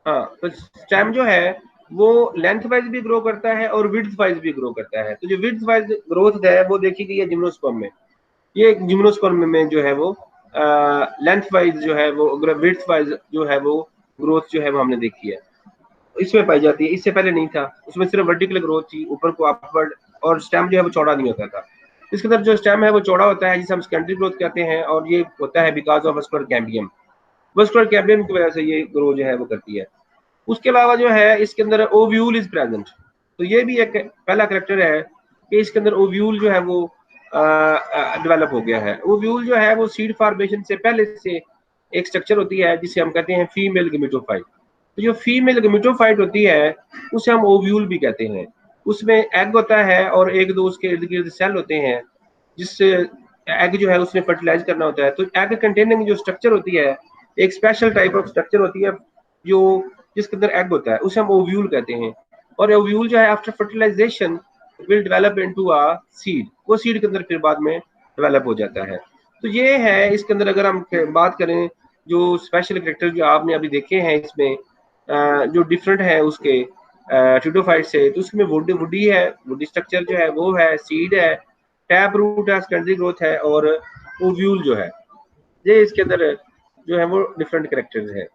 हाँ, तो स्टेम जो है वो लेंथ वाइज भी ग्रो करता है और विड्थ वाइज भी ग्रो करता है। तो जो विड्थ वाइज ग्रोथ है वो देखी गई है जिम्नोस्पर्म में, ये जिम्नोस्पर्म में जो है वो लेंथ वाइज जो है वो, विड्थ वाइज जो है वो ग्रोथ जो है वो हमने देखी है, इसमें पाई जाती है। इससे पहले नहीं था, उसमें सिर्फ वर्टिकल ग्रोथ थी, ऊपर को अपवर्ड, और स्टेम जो है वो चौड़ा नहीं होता था। इसके अंदर जो स्टेम है वो चौड़ा होता है, जिसे हम सेकेंडरी ग्रोथ कहते हैं, और ये होता है because of vascular cambium. Vascular cambium की वजह से ये ग्रो जो है वो करती है। उसके अलावा जो है इसके अंदर ओव्यूल इज प्रेजेंट, तो ये भी एक पहला करेक्टर है कि इसके अंदर ओव्यूल जो है वो डेवलप हो गया है। ओव्यूल जो है वो सीड फॉर्मेशन से पहले से एक स्ट्रक्चर होती है जिसे हम कहते हैं फीमेल गेमेटोफाइट। तो जो फीमेल गेमेटोफाइट होती है उसे हम ओव्यूल भी कहते हैं। उसमें एग होता है और एक दो उसके इर्द गिर्द सेल होते हैं, जिससे एग जो है उसने फर्टिलाइज करना होता है। तो एग कंटेनिंग जो स्ट्रक्चर होती है, एक स्पेशल टाइप ऑफ स्ट्रक्चर होती है जो जिसके अंदर एग होता है, उसे हम ओव्यूल कहते हैं। और ओव्यूल जो है after fertilization will develop into a seed, वो सीड के अंदर फिर बाद में डेवलप हो जाता है। तो ये है इसके अंदर, अगर हम बात करें जो स्पेशल कैरेक्टर जो आपने अभी देखे हैं इसमें, जो डिफरेंट है उसके ट्यूडोफाइट से, तो उसमें वुडी है, वुडी स्ट्रक्चर जो है वो है, सीड है, टैप रूट है, सेकेंडरी ग्रोथ है, और ओव्यूल जो है, ये इसके अंदर जो है वो डिफरेंट कैरेक्टर्स है।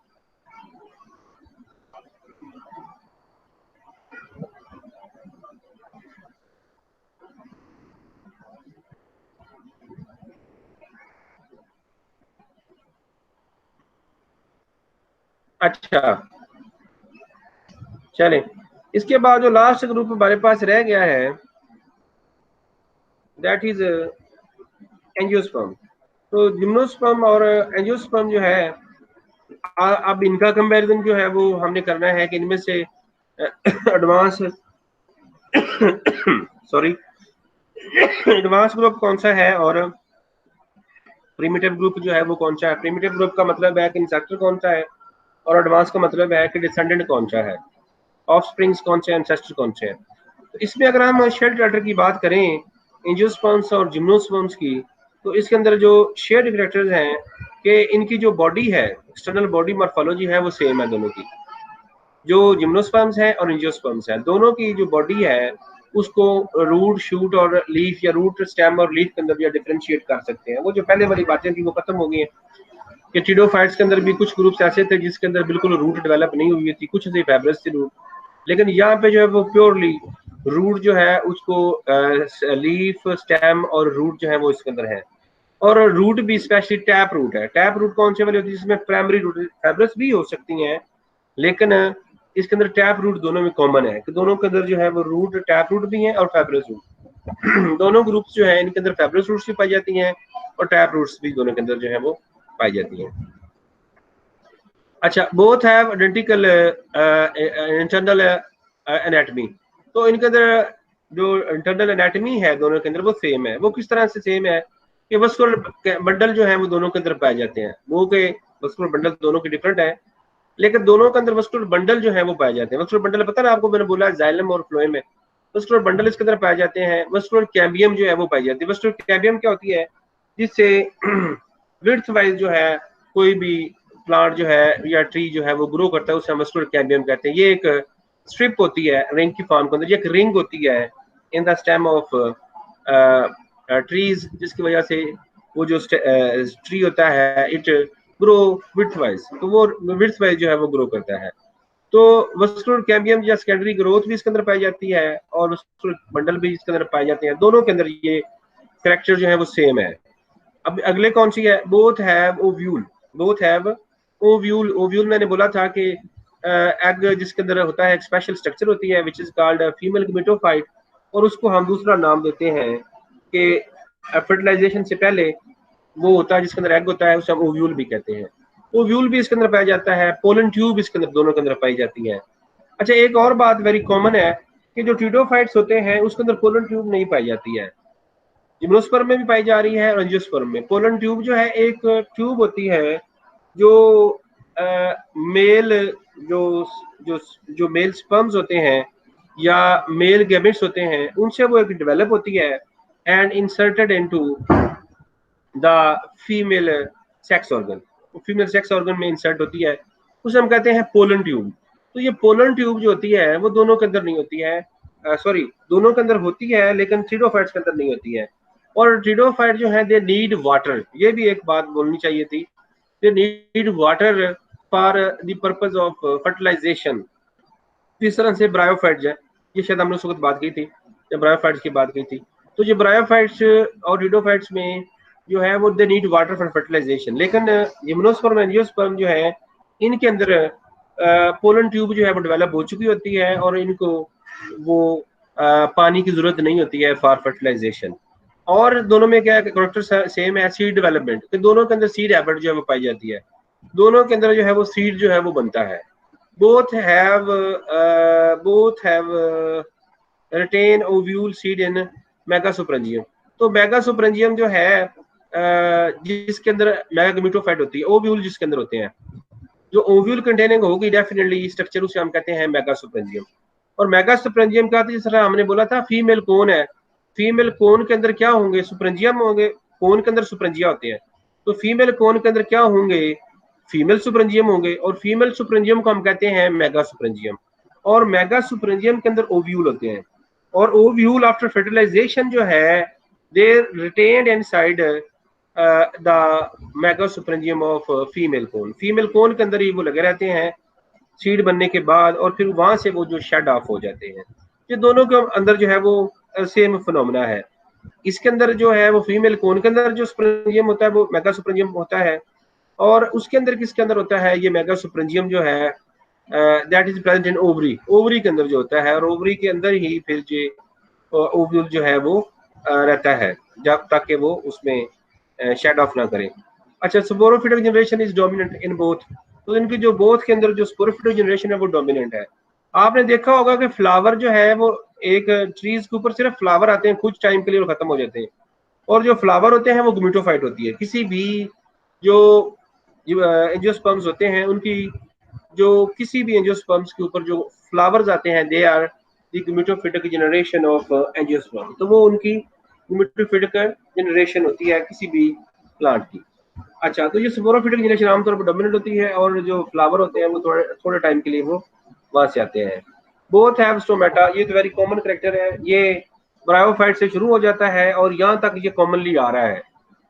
अच्छा, चलें, इसके बाद जो लास्ट ग्रुप हमारे पास रह गया है दैट इज एंजियोस्पर्म। तो जिम्नोस्पर्म और एंजियोस्पर्म जो है, अब इनका कंपैरिजन जो है वो हमने करना है कि इनमें से एडवांस सॉरी एडवांस ग्रुप कौन सा है और प्रिमिटिव ग्रुप जो है वो कौन सा है। प्रिमिटिव ग्रुप का मतलब है कि इंसेक्टर कौन सा है, और एडवांस का मतलब है कि डिसेंडेंट कौन सा है, ऑफस्प्रिंग्स कौन से, एंसेस्टर कौन से हैं। तो इसमें अगर हम शेड कैरेक्टर की बात करें, एंजियोस्पर्म्स और जिम्नोस्पर्म्स की, तो इसके अंदर जो शेड कैरेक्टर्स हैं कि इनकी जो बॉडी है, एक्सटर्नल बॉडी मॉर्फोलॉजी है वो सेम है दोनों की। जो जिम्नोस्पर्म्स है और एंजियोस्पर्म्स है, दोनों की जो बॉडी है उसको रूट, शूट और लीफ, या रूट, स्टेम और लीफ के अंदर भी डिफरेंशिएट कर सकते हैं। वो जो पहले वाली बातें थी वो खत्म हो गई हैं कि टीडोफाइट्स के अंदर भी कुछ ग्रुप्स ऐसे थे जिसके अंदर बिल्कुल रूट डेवलप नहीं हुई थी, कुछ थे फाइब्रस थे रूट, लेकिन यहाँ पे जो है वो प्योरली रूट जो है उसको लीफ, स्टेम और रूट जो है वो इसके अंदर है। और रूट भी स्पेशली टैप रूट है। टैप रूट कौन से वाली होती है, जिसमें प्राइमरी रूट, फाइब्रस भी हो सकती हैं, लेकिन इसके अंदर टैप रूट दोनों में कॉमन है कि दोनों के अंदर जो है वो रूट, टैप रूट भी है और फाइब्रस रूट दोनों ग्रुप्स जो है इनके अंदर फाइब्रस रूट्स भी पाई जाती हैं और टैप रूट्स भी दोनों के अंदर जो है वो पाई जाती हैं। अच्छा, both have identical internal anatomy. तो इनके अंदर जो इंटरनल एनाटमी है दोनों के अंदर वो सेम है। वो किस तरह से सेम है कि वस्कुलर बंडल जो है वो दोनों के अंदर पाए जाते हैं। वो के वस्कुलर बंडल दोनों के डिफरेंट है, लेकिन दोनों के अंदर वस्कुलर बंडल जो है वो पाए जाते हैं। वस्कुलर बंडल पता ना आपको, मैंने बोला जाइलम और फ्लोएम में वस्कुलर बंडल इसके अंदर पाए जाते हैं। वस्कुलर कैम्बियम जो है वो पाई जाती है। वस्कुलर कैम्बियम क्या होती है, जिससे विड्थ वाइज जो है कोई भी प्लांट जो है या ट्री जो है वो ग्रो करता है, उसे हम वस्कुलर कैम्बियम कहते हैं। ये एक स्ट्रिप होती है रिंग की फॉर्म के अंदर, ये एक रिंग होती है in the stem of trees, जिसकी वजह से वो जो ट्री होता है इट ग्रो विड्थ वाइज, तो वो विड्थ वाइज जो है वो ग्रो करता है। तो वस्कुलर कैम्बियम या सेकेंडरी ग्रोथ भी इसके अंदर पाई जाती है और वस्कुलर बंडल भी इसके अंदर पाए जाते हैं। दोनों के अंदर ये कैरेक्टर जो है वो सेम है। अब अगले कौन सी है, both have ovule. Both have ovule. Ovule मैंने बोला था कि एग जिसके अंदर होता है, एक स्पेशल स्ट्रक्चर होती है which is called female gametophyte, और उसको हम दूसरा नाम देते हैं कि फर्टिलाइजेशन से पहले वो होता है जिसके अंदर एग होता है, उसे हम ओव्यूल भी कहते हैं। ओव्यूल भी इसके अंदर पाया जाता है, पोलन ट्यूब इसके अंदर दोनों के अंदर पाई जाती है। अच्छा, एक और बात वेरी कॉमन है कि जो ट्यूडोफाइट्स होते हैं उसके अंदर पोलन ट्यूब नहीं पाई जाती है। जिम्नोस्पर्म में भी पाई जा रही है और एंजियोस्पर्म में। पोलन ट्यूब जो है एक ट्यूब होती है जो मेल जो जो जो मेल स्पर्म्स होते हैं या मेल गैमेट्स होते हैं उनसे वो एक डेवलप होती है and inserted into the female sex organ. Female sex organ में इंसर्ट होती है, उसे हम कहते हैं पोलन ट्यूब। तो ये पोलन ट्यूब जो होती है वो दोनों के अंदर नहीं होती है, सॉरी दोनों के अंदर होती है लेकिन ट्रिडोफाइट्स के अंदर नहीं होती है। और ट्रिडोफाइट जो है दे नीड वाटर, ये भी एक बात बोलनी चाहिए थी, they need water for the purpose of fertilization. इस तरह से ब्रायोफाइट्स है, ये शायद हमने उस वक्त बात की थी जब ब्रायोफाइट्स की बात की थी। तो जो ब्रायोफाइट्स और रीडोफाइट्स में जो है वो they need water for fertilization, लेकिन जिम्नोस्पर्म एंजियोस्पर्म जो है इनके अंदर पोलन ट्यूब जो है वो डेवलप हो चुकी होती है और इनको वो पानी की जरूरत नहीं होती है फॉर फर्टिलाइजेशन। और दोनों में क्या कैरेक्टर सेम है, सीड डेवलपमेंट, तो दोनों के अंदर सीड हैबिट जो है वो पाई जाती है, दोनों के अंदर जो है वो सीड जो है वो बनता है। Both have retain ovule seed in megasporangium. तो मेगासुपरंजियम जो है जिसके अंदर मेगागेमेटोफाइट होती है, ओव्यूल जिसके अंदर होते हैं, जो ओव्यूल कंटेनिंग होगी डेफिनेटली स्ट्रक्चर उसे हम कहते हैं मेगासुपरंजियम। और मेगासुपरंजियम का जिस तरह हमने बोला था फीमेल कोन है, फीमेल कोन के अंदर क्या होंगे, सुपरंजियम होंगे, कोन के अंदर सुपरंजिया होते हैं, तो फीमेल कोन के अंदर क्या होंगे, फीमेल सुपरंजियम होंगे, और फीमेल सुपरंजियम को हम कहते हैं मेगा सुपरंजियम। और मेगा सुपरंजियम के अंदर ओव्यूल होते हैं, और ओव्यूल आफ्टर फर्टिलाइजेशन जो है they retained inside the megasporangium of female cone. Female cone के अंदर ही वो लगे रहते हैं सीड बनने के बाद, और फिर वहां से वो जो शेड ऑफ हो जाते हैं। ये दोनों के अंदर जो है वो सेम फिनोमेना है। इसके अंदर जो है वो फीमेल कोन के अंदर जो सुपरंजियम होता है वो मेगा सुपरंजियम होता है, और उसके अंदर किसके अंदर होता है ये मेगा सुपरंजियम जो है that is present in ovary, ovary के अंदर जो होता है, और ओवरी के अंदर ही फिर जो ओव्यूल जो है वो रहता है जब तक कि वो उसमें शेड ऑफ ना करे। अच्छा, sporophytic generation is dominant in both, तो इनकी जो बोथ के अंदर जो स्पोरोफिटिक जनरेशन है वो डोमिनेंट है। आपने देखा होगा कि फ्लावर जो है वो एक ट्रीज के ऊपर सिर्फ फ्लावर आते हैं कुछ टाइम के लिए और खत्म हो जाते हैं, और जो फ्लावर होते हैं वो गमीटोफाइट होती है। किसी भी जो एंजियोस्पर्म्स होते हैं उनकी जो किसी भी एंजियोस्पर्म्स के ऊपर जो फ्लावर्स आते हैं they are the gametophytic generation of angiosperm, तो वो उनकी गमीटोफिटिक जनरेशन होती है किसी भी प्लांट की। अच्छा, तो ये स्पोरोफिटिक जनरेशन आमतौर पर डोमिनेंट होती है, और जो फ्लावर होते हैं वो थोड़े थोड़े टाइम के लिए वो वहां से आते हैं। बोथ हैव स्टोमेटा, ये तो वेरी कॉमन कैरेक्टर है, ये ब्रायोफाइट से शुरू हो जाता है और यहाँ तक ये कॉमनली आ रहा है।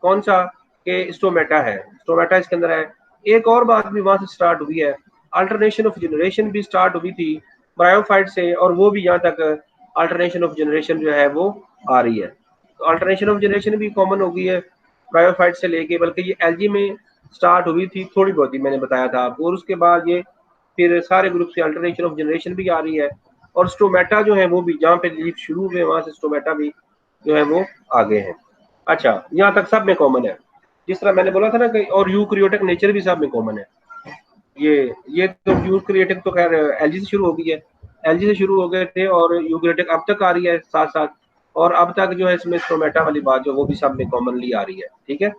कौन सा के स्टोमेटा है, स्टोमेटा इसके अंदर है। एक और बात भी वहां से स्टार्ट हुई है, अल्टरनेशन ऑफ जनरेशन भी स्टार्ट हुई थी ब्रायोफाइट से, और वो भी यहाँ तक अल्टरनेशन ऑफ जनरेशन जो है वो आ रही है। तो अल्टरनेशन ऑफ जनरेशन भी कॉमन हो गई है ब्रायोफाइट से लेके, बल्कि ये एल्गी में स्टार्ट हुई थी थोड़ी बहुत ही, मैंने बताया था आपको, और उसके बाद ये फिर सारे ग्रुप से अल्टरनेशन ऑफ जनरेशन भी आ रही है। और स्टोमेटा जो है वो भी जहाँ पे लीफ शुरू हुए वहां से स्टोमेटा भी जो है वो आगे हैं। अच्छा, यहाँ तक सब में कॉमन है, जिस तरह मैंने बोला था ना कि और यूकैरियोटिक नेचर भी सब में कॉमन है। ये तो यूकैरियोटिक तो खैर एलजी से शुरू हो गई है, एलजी से शुरू हो गए थे, और यूकैरियोटिक अब तक आ रही है साथ साथ, और अब तक जो है इसमें स्टोमेटा वाली बात जो वो भी सब में कॉमनली आ रही है। ठीक है।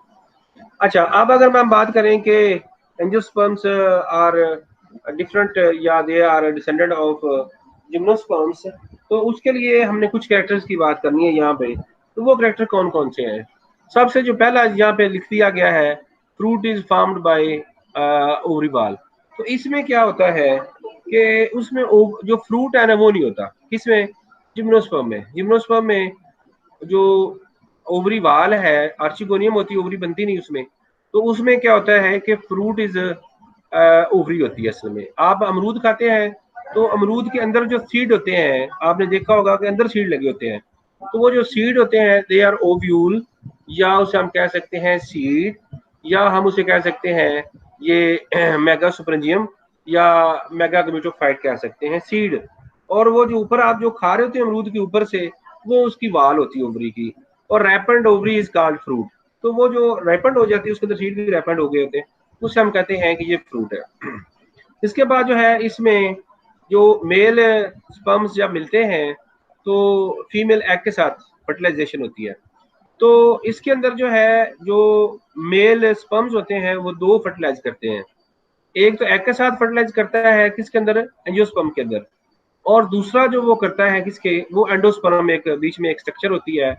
अच्छा, अब अगर हम बात करें कि एंजियोस्पर्म्स आर डिफरेंट या they are descendant of gymnosperms, तो उसके लिए हमने कुछ कैरेक्टर्स की बात करनी है यहाँ पे। तो वो कैरेक्टर कौन कौन से हैं? सबसे जो पहला यहाँ पे लिख दिया गया है, फ्रूट इज फॉर्म्ड बाय ओवरीबाल। तो इसमें क्या होता है कि उसमें जो फ्रूट है ना वो नहीं होता, किसमें, जिम्नोस्पर्म में। जिम्नोस्पर्म में जो ओवरी वाल है, आर्चिगोनियम होती है, ओवरी बनती नहीं उसमें, तो उसमें क्या होता है कि फ्रूट इज ओवरी होती है। असल में आप अमरूद खाते हैं तो अमरूद के अंदर जो सीड होते हैं आपने देखा होगा कि अंदर सीड लगे होते हैं, तो वो जो सीड होते हैं दे आर ओव्यूल, या उसे हम कह सकते हैं सीड, या हम उसे कह सकते हैं ये मेगा सुपरंजियम या मेगा गमीटोफाइट कह सकते हैं सीड। और वो जो ऊपर आप जो खा रहे होते हैं अमरूद के ऊपर से, वो उसकी वाल होती है ओवरी की, और रैपेंड ओवरी इज कॉल्ड फ्रूट। तो वो जो रैपेंड हो जाती है उसके अंदर सीड भी रैपेंड हो गए होते हैं, उसे हम कहते हैं कि ये फ्रूट है। इसके बाद जो है इसमें जो मेल स्पर्म्स जब मिलते हैं तो फीमेल एग के साथ फर्टिलाइजेशन होती है। तो इसके अंदर जो है जो मेल स्पर्म्स होते हैं वो दो फर्टिलाइज करते हैं, एक तो एग के साथ फर्टिलाइज करता है किसके अंदर, एंजियोस्पर्म के अंदर, और दूसरा जो वो करता है किसके, वो एंडोस्पर्म, एक बीच में एक स्ट्रक्चर होती है,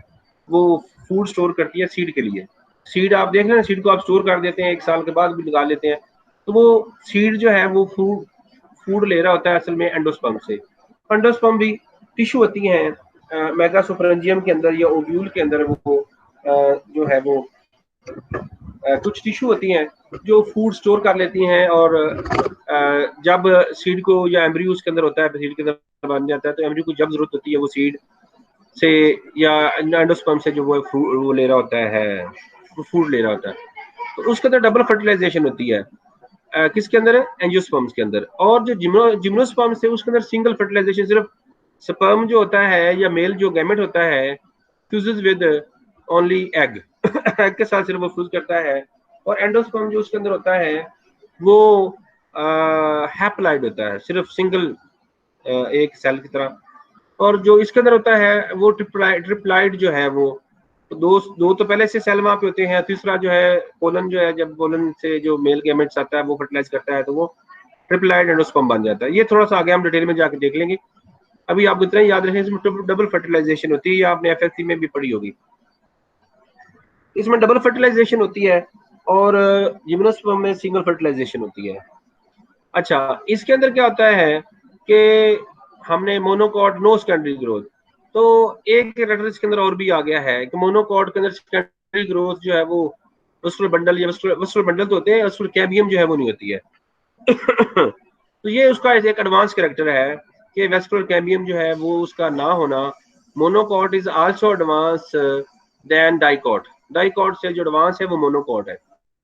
वो फूड स्टोर करती है सीड के लिए। सीड आप देख लेना, सीड को आप स्टोर कर देते हैं, एक साल के बाद भी निकाल लेते हैं, तो वो सीड जो है वो फूड फूड ले रहा होता है असल में एंडोस्पर्म से। एंडोस्पर्म भी टिश्यू होती हैं मेगासुपरंजियम के अंदर या ओव्यूल के अंदर, वो जो है वो कुछ टिश्यू होती हैं जो फूड स्टोर कर लेती हैं, और जब सीड को या एम्ब्रियो उसके अंदर होता है, सीड के अंदर बन जाता है, तो एम्ब्रियो को जब जरूरत होती है वो सीड से या एंडोस्पर्म से जो वो ले रहा होता है, वो फूड ले रहा होता है, तो उसके अंदर डबल फर्टिलाइजेशन होती है। किसके अंदर? एंजियोस्पर्म्स के अंदर। और जो जिम्नोस्पर्म्स है उसके अंदर सिंगल फर्टिलाइजेशन, सिर्फ स्पर्म जो होता है या मेल जो गैमेट होता है fuses with only egg egg के साथ सिर्फ वो फ्यूज करता है। और एंडोस्पर्म जो उसके अंदर होता है वो हैप्लॉइड होता है, सिर्फ सिंगल एक सेल की तरह। और जो इसके अंदर होता है वो ट्रिप्लाइड जो है वो दो दो तो पहले से सेल वहां पे होते हैं, तीसरा जो है पोलन जो है, जब पोलन से जो मेल गैमेट्स आता है वो फर्टिलाइज करता है तो वो ट्रिप्लाइड एंडोस्पर्म बन जाता है। ये थोड़ा सा आगे हम डिटेल में जाके देख लेंगे, अभी आप इतना ही याद रखें इसमें डबल फर्टिलाइजेशन होती है, या आपने एफएससी में भी पढ़ी होगी। इसमें डबल फर्टिलाइजेशन होती है और जिम्नोस्पर्म में सिंगल फर्टिलाइजेशन होती है। अच्छा, इसके अंदर क्या होता है कि हमने मोनोकॉट नो सेकेंडरी ग्रोथ, तो एक कैरेक्टर इसके अंदर और भी आ गया है कि मोनोकॉट के अंदर सेकेंडरी ग्रोथ जो है वो वस्कुलर बंडल या वस्कुलर बंडल तो होते हैं, वस्कुलर कैबियम जो है वो नहीं होती है तो ये उसका एक एडवांस कैरेक्टर है कि वस्कुलर कैबियम जो है वो उसका ना होना। Monocot is also advance than dicot, dicot से जो एडवांस है वो मोनोकॉट है,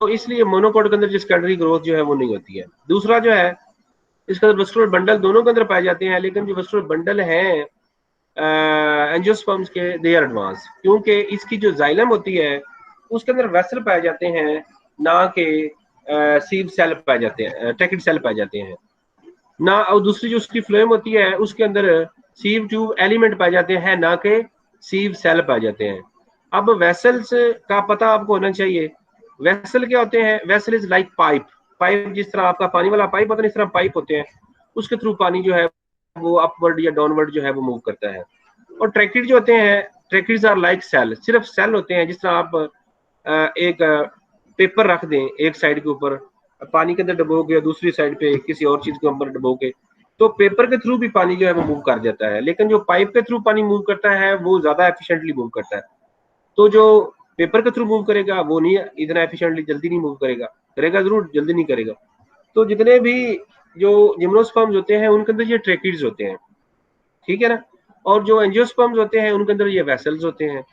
तो इसलिए मोनोकॉट के अंदर जो सेकेंडरी ग्रोथ जो है वो नहीं होती है। दूसरा जो है इसके अंदर वस्कुलर बंडल दोनों के अंदर पाए जाते हैं, लेकिन जो वस्कुलर बंडल हैं एंजियोस्पर्म्स के दे आर एडवांस, क्योंकि इसकी जो जाइलम होती है उसके अंदर वेसल पाए जाते हैं, ना कि सीव सेल पाए जाते हैं, टेकिड सेल पाए जाते हैं ना। और दूसरी जो उसकी फ्लेम होती है उसके अंदर सीव ट्यूब एलिमेंट पाए जाते हैं, ना कि सीव सेल पाए जाते हैं। अब वेसल्स का पता आपको होना चाहिए। वेसल क्या होते हैं? Vessel is like pipe, pipe जिस तरह आपका पानी वाला पाइप होता है इस तरह पाइप होते हैं, उसके थ्रू पानी जो है वो अपवर्ड या डाउनवर्ड जो है वो मूव करता है। और ट्रैकिड जो होते हैं, ट्रैकिड्स आर लाइक सेल, सिर्फ सेल होते हैं। जिस तरह आप एक पेपर रख दें एक साइड के ऊपर, पानी के अंदर डबो के, दूसरी साइड पे किसी और चीज के ऊपर डबो के, तो पेपर के थ्रू भी पानी जो है वो मूव कर जाता है, लेकिन जो पाइप के थ्रू पानी मूव करता है वो ज्यादा एफिशिएंटली मूव करता है। तो जो पेपर के थ्रू मूव करेगा वो नहीं इतना एफिशिएंटली जल्दी नहीं मूव करेगा, करेगा जरूर, जल्दी नहीं करेगा। तो जितने भी जो जिम्नोस्पर्म्स होते हैं उनके अंदर ये ट्रैकिड्स होते हैं, ठीक है ना। और जो एंजियोस्पर्म्स होते हैं उनके अंदर ये वेसल्स होते हैं।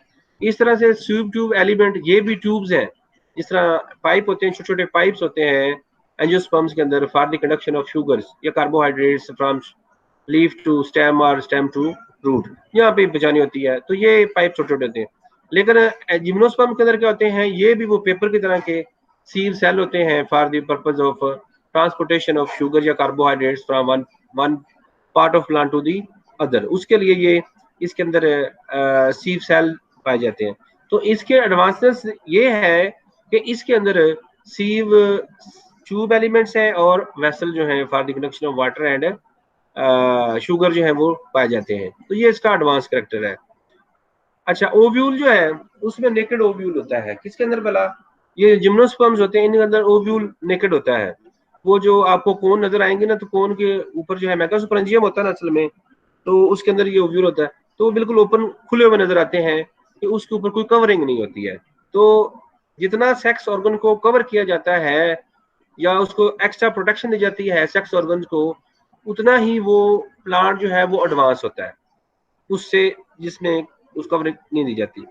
इस तरह से ट्यूब ट्यूब एलिमेंट ये भी ट्यूब्स हैं, जिस तरह पाइप होते हैं, छोटे छोटे पाइप्स होते हैं एंजियोस्पर्म्स के अंदर for the conduction of sugars या carbohydrates from leaf to stem और स्टेम टू रूट, यहाँ पे पहुंचानी होती है, तो ये पाइप छोटे छोटे होते हैं। लेकिन जिम्नोस्पर्म के अंदर क्या होते हैं, ये भी वो पेपर की तरह के सीव सेल होते हैं for the purpose of transportation of sugar या carbohydrates from one one part of plant to the other, उसके लिए ये इसके अंदर सीव सेल पाए जाते हैं। तो इसके एडवांसनेस ये है कि इसके अंदर सीव ट्यूब एलिमेंट्स हैं और वेसल जो है for the conduction of water and sugar जो है वो पाए जाते हैं, तो ये इसका एडवांस करेक्टर है। अच्छा, ओव्यूल जो है उसमें नेकेड ओव्यूल होता है, किसके अंदर भला? ये जिम्नोस्पर्म्स होते हैं, इनके अंदर ओव्यूल नेकेड होता है। वो जो आपको कोन नजर आएंगे ना, तो कोन के ऊपर जो है मेगास्पोरेंजियम होता है ना असल में, तो उसके अंदर ये ओव्यूल होता है, तो वो बिल्कुल ओपन खुले हुए नजर आते हैं कि उसके ऊपर कोई कवरिंग नहीं होती है। तो जितना सेक्स ऑर्गन को कवर किया जाता है या उसको एक्स्ट्रा प्रोटेक्शन दी जाती है सेक्स ऑर्गन को, उतना ही वो प्लांट जो है वो एडवांस होता है उससे जिसमें उसको कवरेज नहीं दी जाती।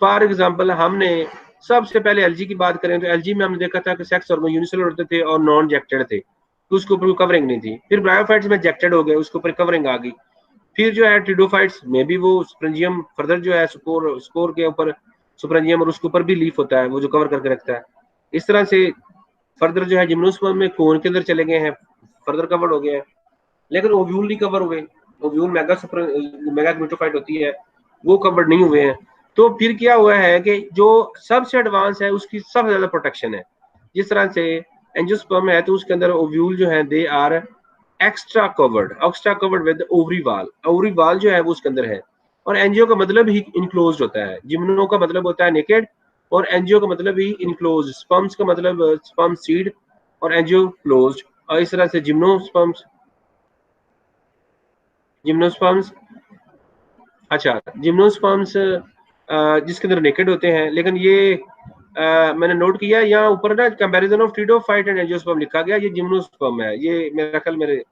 फॉर एग्जाम्पल, हमने सबसे पहले एलजी की बात करें तो एलजी में हमने देखा था कि सेक्स ऑर्गन यूनिसेलुलर होते थे और नॉन जेक्टेड थे, तो उसके ऊपर कवरिंग नहीं थी। फिर ब्रायोफाइट्स में जेक्टेड हो गए, उसके ऊपर कवरिंग आ गई। फिर जो है ट्रिडोफाइट्स में भी वो स्पोरेंजियम फर्दर जो है स्पोर के ऊपर स्पोरेंजियम और उसके ऊपर भी लीफ होता है वो जो कवर करके रखता है। इस तरह से फर्दर जो है जिम्नोस्पर्म में कोन के अंदर चले गए हैं, फर्दर कवर्ड हो गए हैं, लेकिन ओव्यूल नहीं कवर हुए। ओव्यूल मेगाग्मेटोफाइट होती है, वो कवर्ड नहीं हुए हैं। तो फिर क्या हुआ है कि जो सबसे एडवांस है उसकी सबसे ज्यादा प्रोटेक्शन है। जिस तरह से एंजियोस्पर्म है तो उसके अंदर ओव्यूल जो है they are extra covered with ovary wall, ovary wall जो है वो उसके अंदर है। और एंजियो का मतलब ही इनक्लोज होता है, जिम्नो का मतलब होता है नेकेड, और एंजियो का मतलब ही इनक्लोज, स्पर्म्स का मतलब स्पर्म सीड और एंजियो क्लोज। और इस तरह से जिम्नोस्पर्म्स जिम्नोस्पर्म्स अच्छा जिम्नोस्पर्म्स जिसके अंदर नेकेड होते हैं, लेकिन ये मैंने नोट किया यहाँ ऊपर ना कंपैरिजन ऑफ टीडोफाइट एंड एंजियोस्पर्म लिखा गया, ये जिम्नोस्पर्म है, ये मेरा ख्याल मेरे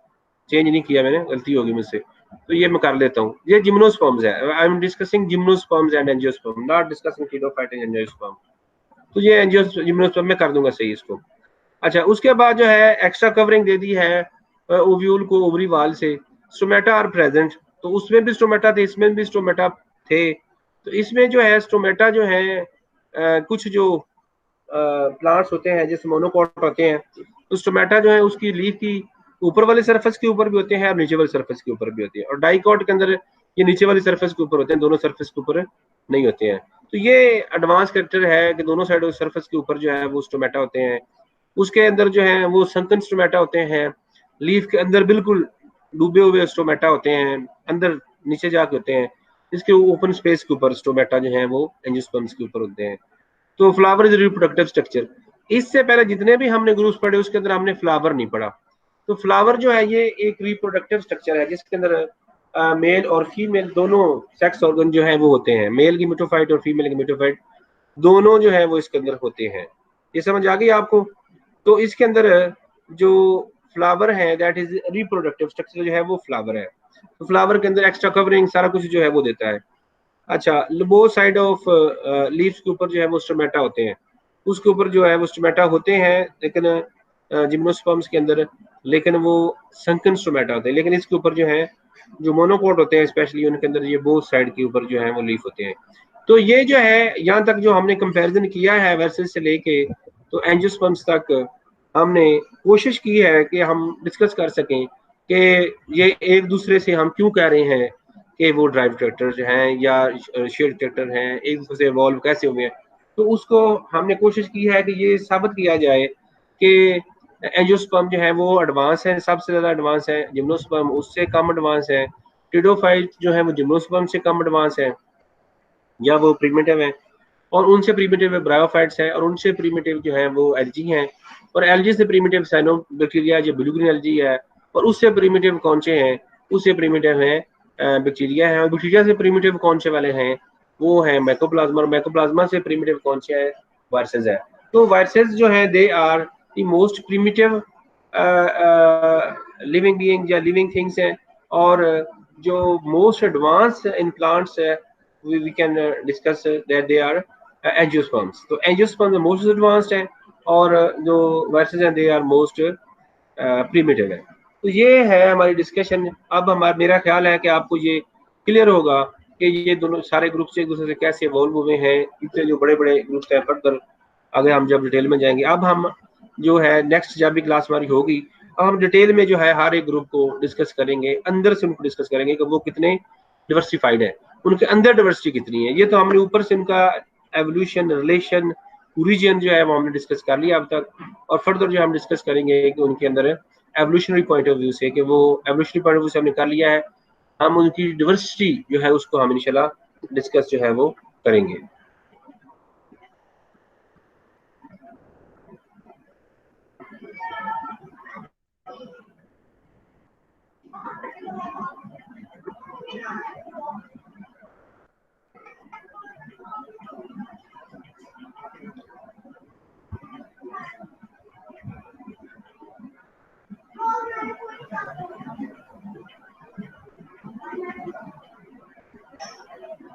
चेंज नहीं किया मैंने, गलती होगी मुझसे, तो ये मैं कर लेता हूँ। ये जिम्नोस्पर्म्स है, I am discussing gymnosperms and angiosperm, not discussing pteridophyte and angiosperm. तो ये जिम्नोस्पर्म में कर दूंगा सही इसको। अच्छा, उसके बाद जो है एक्स्ट्रा कवरिंग दे दी है ओव्यूल को ओवरी वाल से। स्टोमेटा आर प्रेजेंट, तो उसमें भी स्टोमेटा थे, इसमें भी स्टोमेटा थे। तो इसमें जो है स्टोमेटा जो है कुछ जो प्लांट्स होते हैं जैसे मोनोकॉट होते हैं, तो स्टोमेटा जो है उसकी लीफ की ऊपर वाले सरफेस के ऊपर भी होते हैं और नीचे वाले सरफेस के ऊपर भी होते हैं, और डाइकॉट के अंदर ये नीचे वाली सरफेस के ऊपर होते हैं, दोनों सरफेस के ऊपर नहीं होते हैं। तो ये एडवांस कैरेक्टर है कि दोनों साइड सरफेस के ऊपर जो है वो स्टोमेटा होते हैं। उसके अंदर जो है वो संकन स्टोमेटा होते हैं, लीफ के अंदर बिल्कुल डूबे हुए स्टोमेटा होते हैं, अंदर नीचे जाके होते हैं। इसके ओपन स्पेस के ऊपर स्टोमेटा जो है वो एंजियोस्पर्म्स के ऊपर होते हैं। तो फ्लावर इज रिप्रोडक्टिव स्ट्रक्चर। इससे पहले जितने भी हमने ग्रुप्स पढ़े उसके अंदर हमने फ्लावर नहीं पढ़ा। तो फ्लावर जो है ये एक रिप्रोडक्टिव स्ट्रक्चर है जिसके अंदर मेल और फीमेल दोनों सेक्स ऑर्गन जो है वो होते हैं, मेल की मिटोफाइट और फीमेल की मिटोफाइट दोनों जो है वो इसके अंदर होते हैं। ये समझ आ गई आपको? तो इसके अंदर जो फ्लावर है दैट इज रिप्रोडक्टिव स्ट्रक्चर जो है वो फ्लावर है। तो फ्लावर के अंदर एक्स्ट्रा कवरिंग सारा कुछ जो है वो देता है। अच्छा, बोथ साइड ऑफ लीव्स के ऊपर जो है वो स्टोमेटा होते हैं, उसके ऊपर जो है वो स्टोमेटा होते हैं, लेकिन जिम्नोस्पर्म्स के अंदर लेकिन वो संकन स्टोमेटा होते हैं। लेकिन इसके ऊपर जो है जो मोनोकोट होते हैं स्पेशली उनके अंदर ये बोथ साइड के ऊपर जो है वो लीफ होते हैं। तो ये जो है यहाँ तक जो हमने कंपैरिजन किया है वर्सेस से लेके तो एंजियोस्पर्म्स तक हमने कोशिश की है कि हम डिस्कस कर सकें कि ये एक दूसरे से हम क्यों कह रहे हैं कि वो ड्राइव ट्रैक्टर जो हैं या शेड ट्रैक्टर हैं एक दूसरे से इवॉल्व कैसे हुए हैं। तो उसको हमने कोशिश की है कि ये साबित किया जाए कि एंजियोस्पर्म जो है वो एडवांस है, सबसे ज्यादा एडवांस है, जिम्नोस्पर्म उससे कम एडवांस है, टिडोफाइट जो है वो जिम्नोस्पर्म से कम एडवांस है या वो प्रिमिटिव है, और उनसे प्रिमिटिव ब्रायोफाइट्स है, और उनसे प्रिमिटिव जो है वो एल्जी हैं, और एल्जी से प्रिमिटिव साइनोबैक्टीरिया जो ब्लू ग्रीन एल्जी है, और उससे प्रिमिटिव कौन से हैं, उससे प्रिमिटिव है बैक्टीरिया है, और बैक्टीरिया से प्रिमिटिव कौन से वाले हैं वो है माइकोप्लाज्मा, और माइकोप्लाज्मा से प्रिमिटिव कौन से है वायरसेस है। तो वायरसेस जो है they are the most primitive living being या लिविंग थिंग्स हैं, और जो मोस्ट एडवांस इन प्लांट्स है we can discuss that they are angiosperms. तो angiosperms मोस्ट एडवांस्ड है, और जो वायरसेस हैं दे आर मोस्ट प्रिमिटिव है। तो ये है हमारी डिस्कशन। अब हमारा मेरा ख्याल है कि आपको ये क्लियर होगा कि ये दोनों सारे ग्रुप्स एक दूसरे से कैसे इवॉल्व हुए हैं, इतने जो बड़े बड़े ग्रुप्स हैं फर्दर आगे हम जब डिटेल में जाएंगे। अब हम जो है नेक्स्ट जब भी क्लास हमारी होगी अब हम डिटेल में जो है हर एक ग्रुप को डिस्कस करेंगे, अंदर से उनको डिस्कस करेंगे कि वो कितने डिवर्सिफाइड है, उनके अंदर डाइवर्सिटी कितनी है। ये तो हमने ऊपर से उनका एवोल्यूशन रिलेशन ओरिजिन जो है वो हमने डिस्कस कर लिया अब तक, और फर्दर जो हम डिस्कस करेंगे कि उनके अंदर एवोल्यूशनरी पॉइंट ऑफ व्यू से कि वो एवोल्यूशनरी पॉइंट ऑफ व्यू से हमने कर लिया है, हम उनकी डाइवर्सिटी जो है उसको हम इंशाल्लाह डिस्कस जो है वो करेंगे।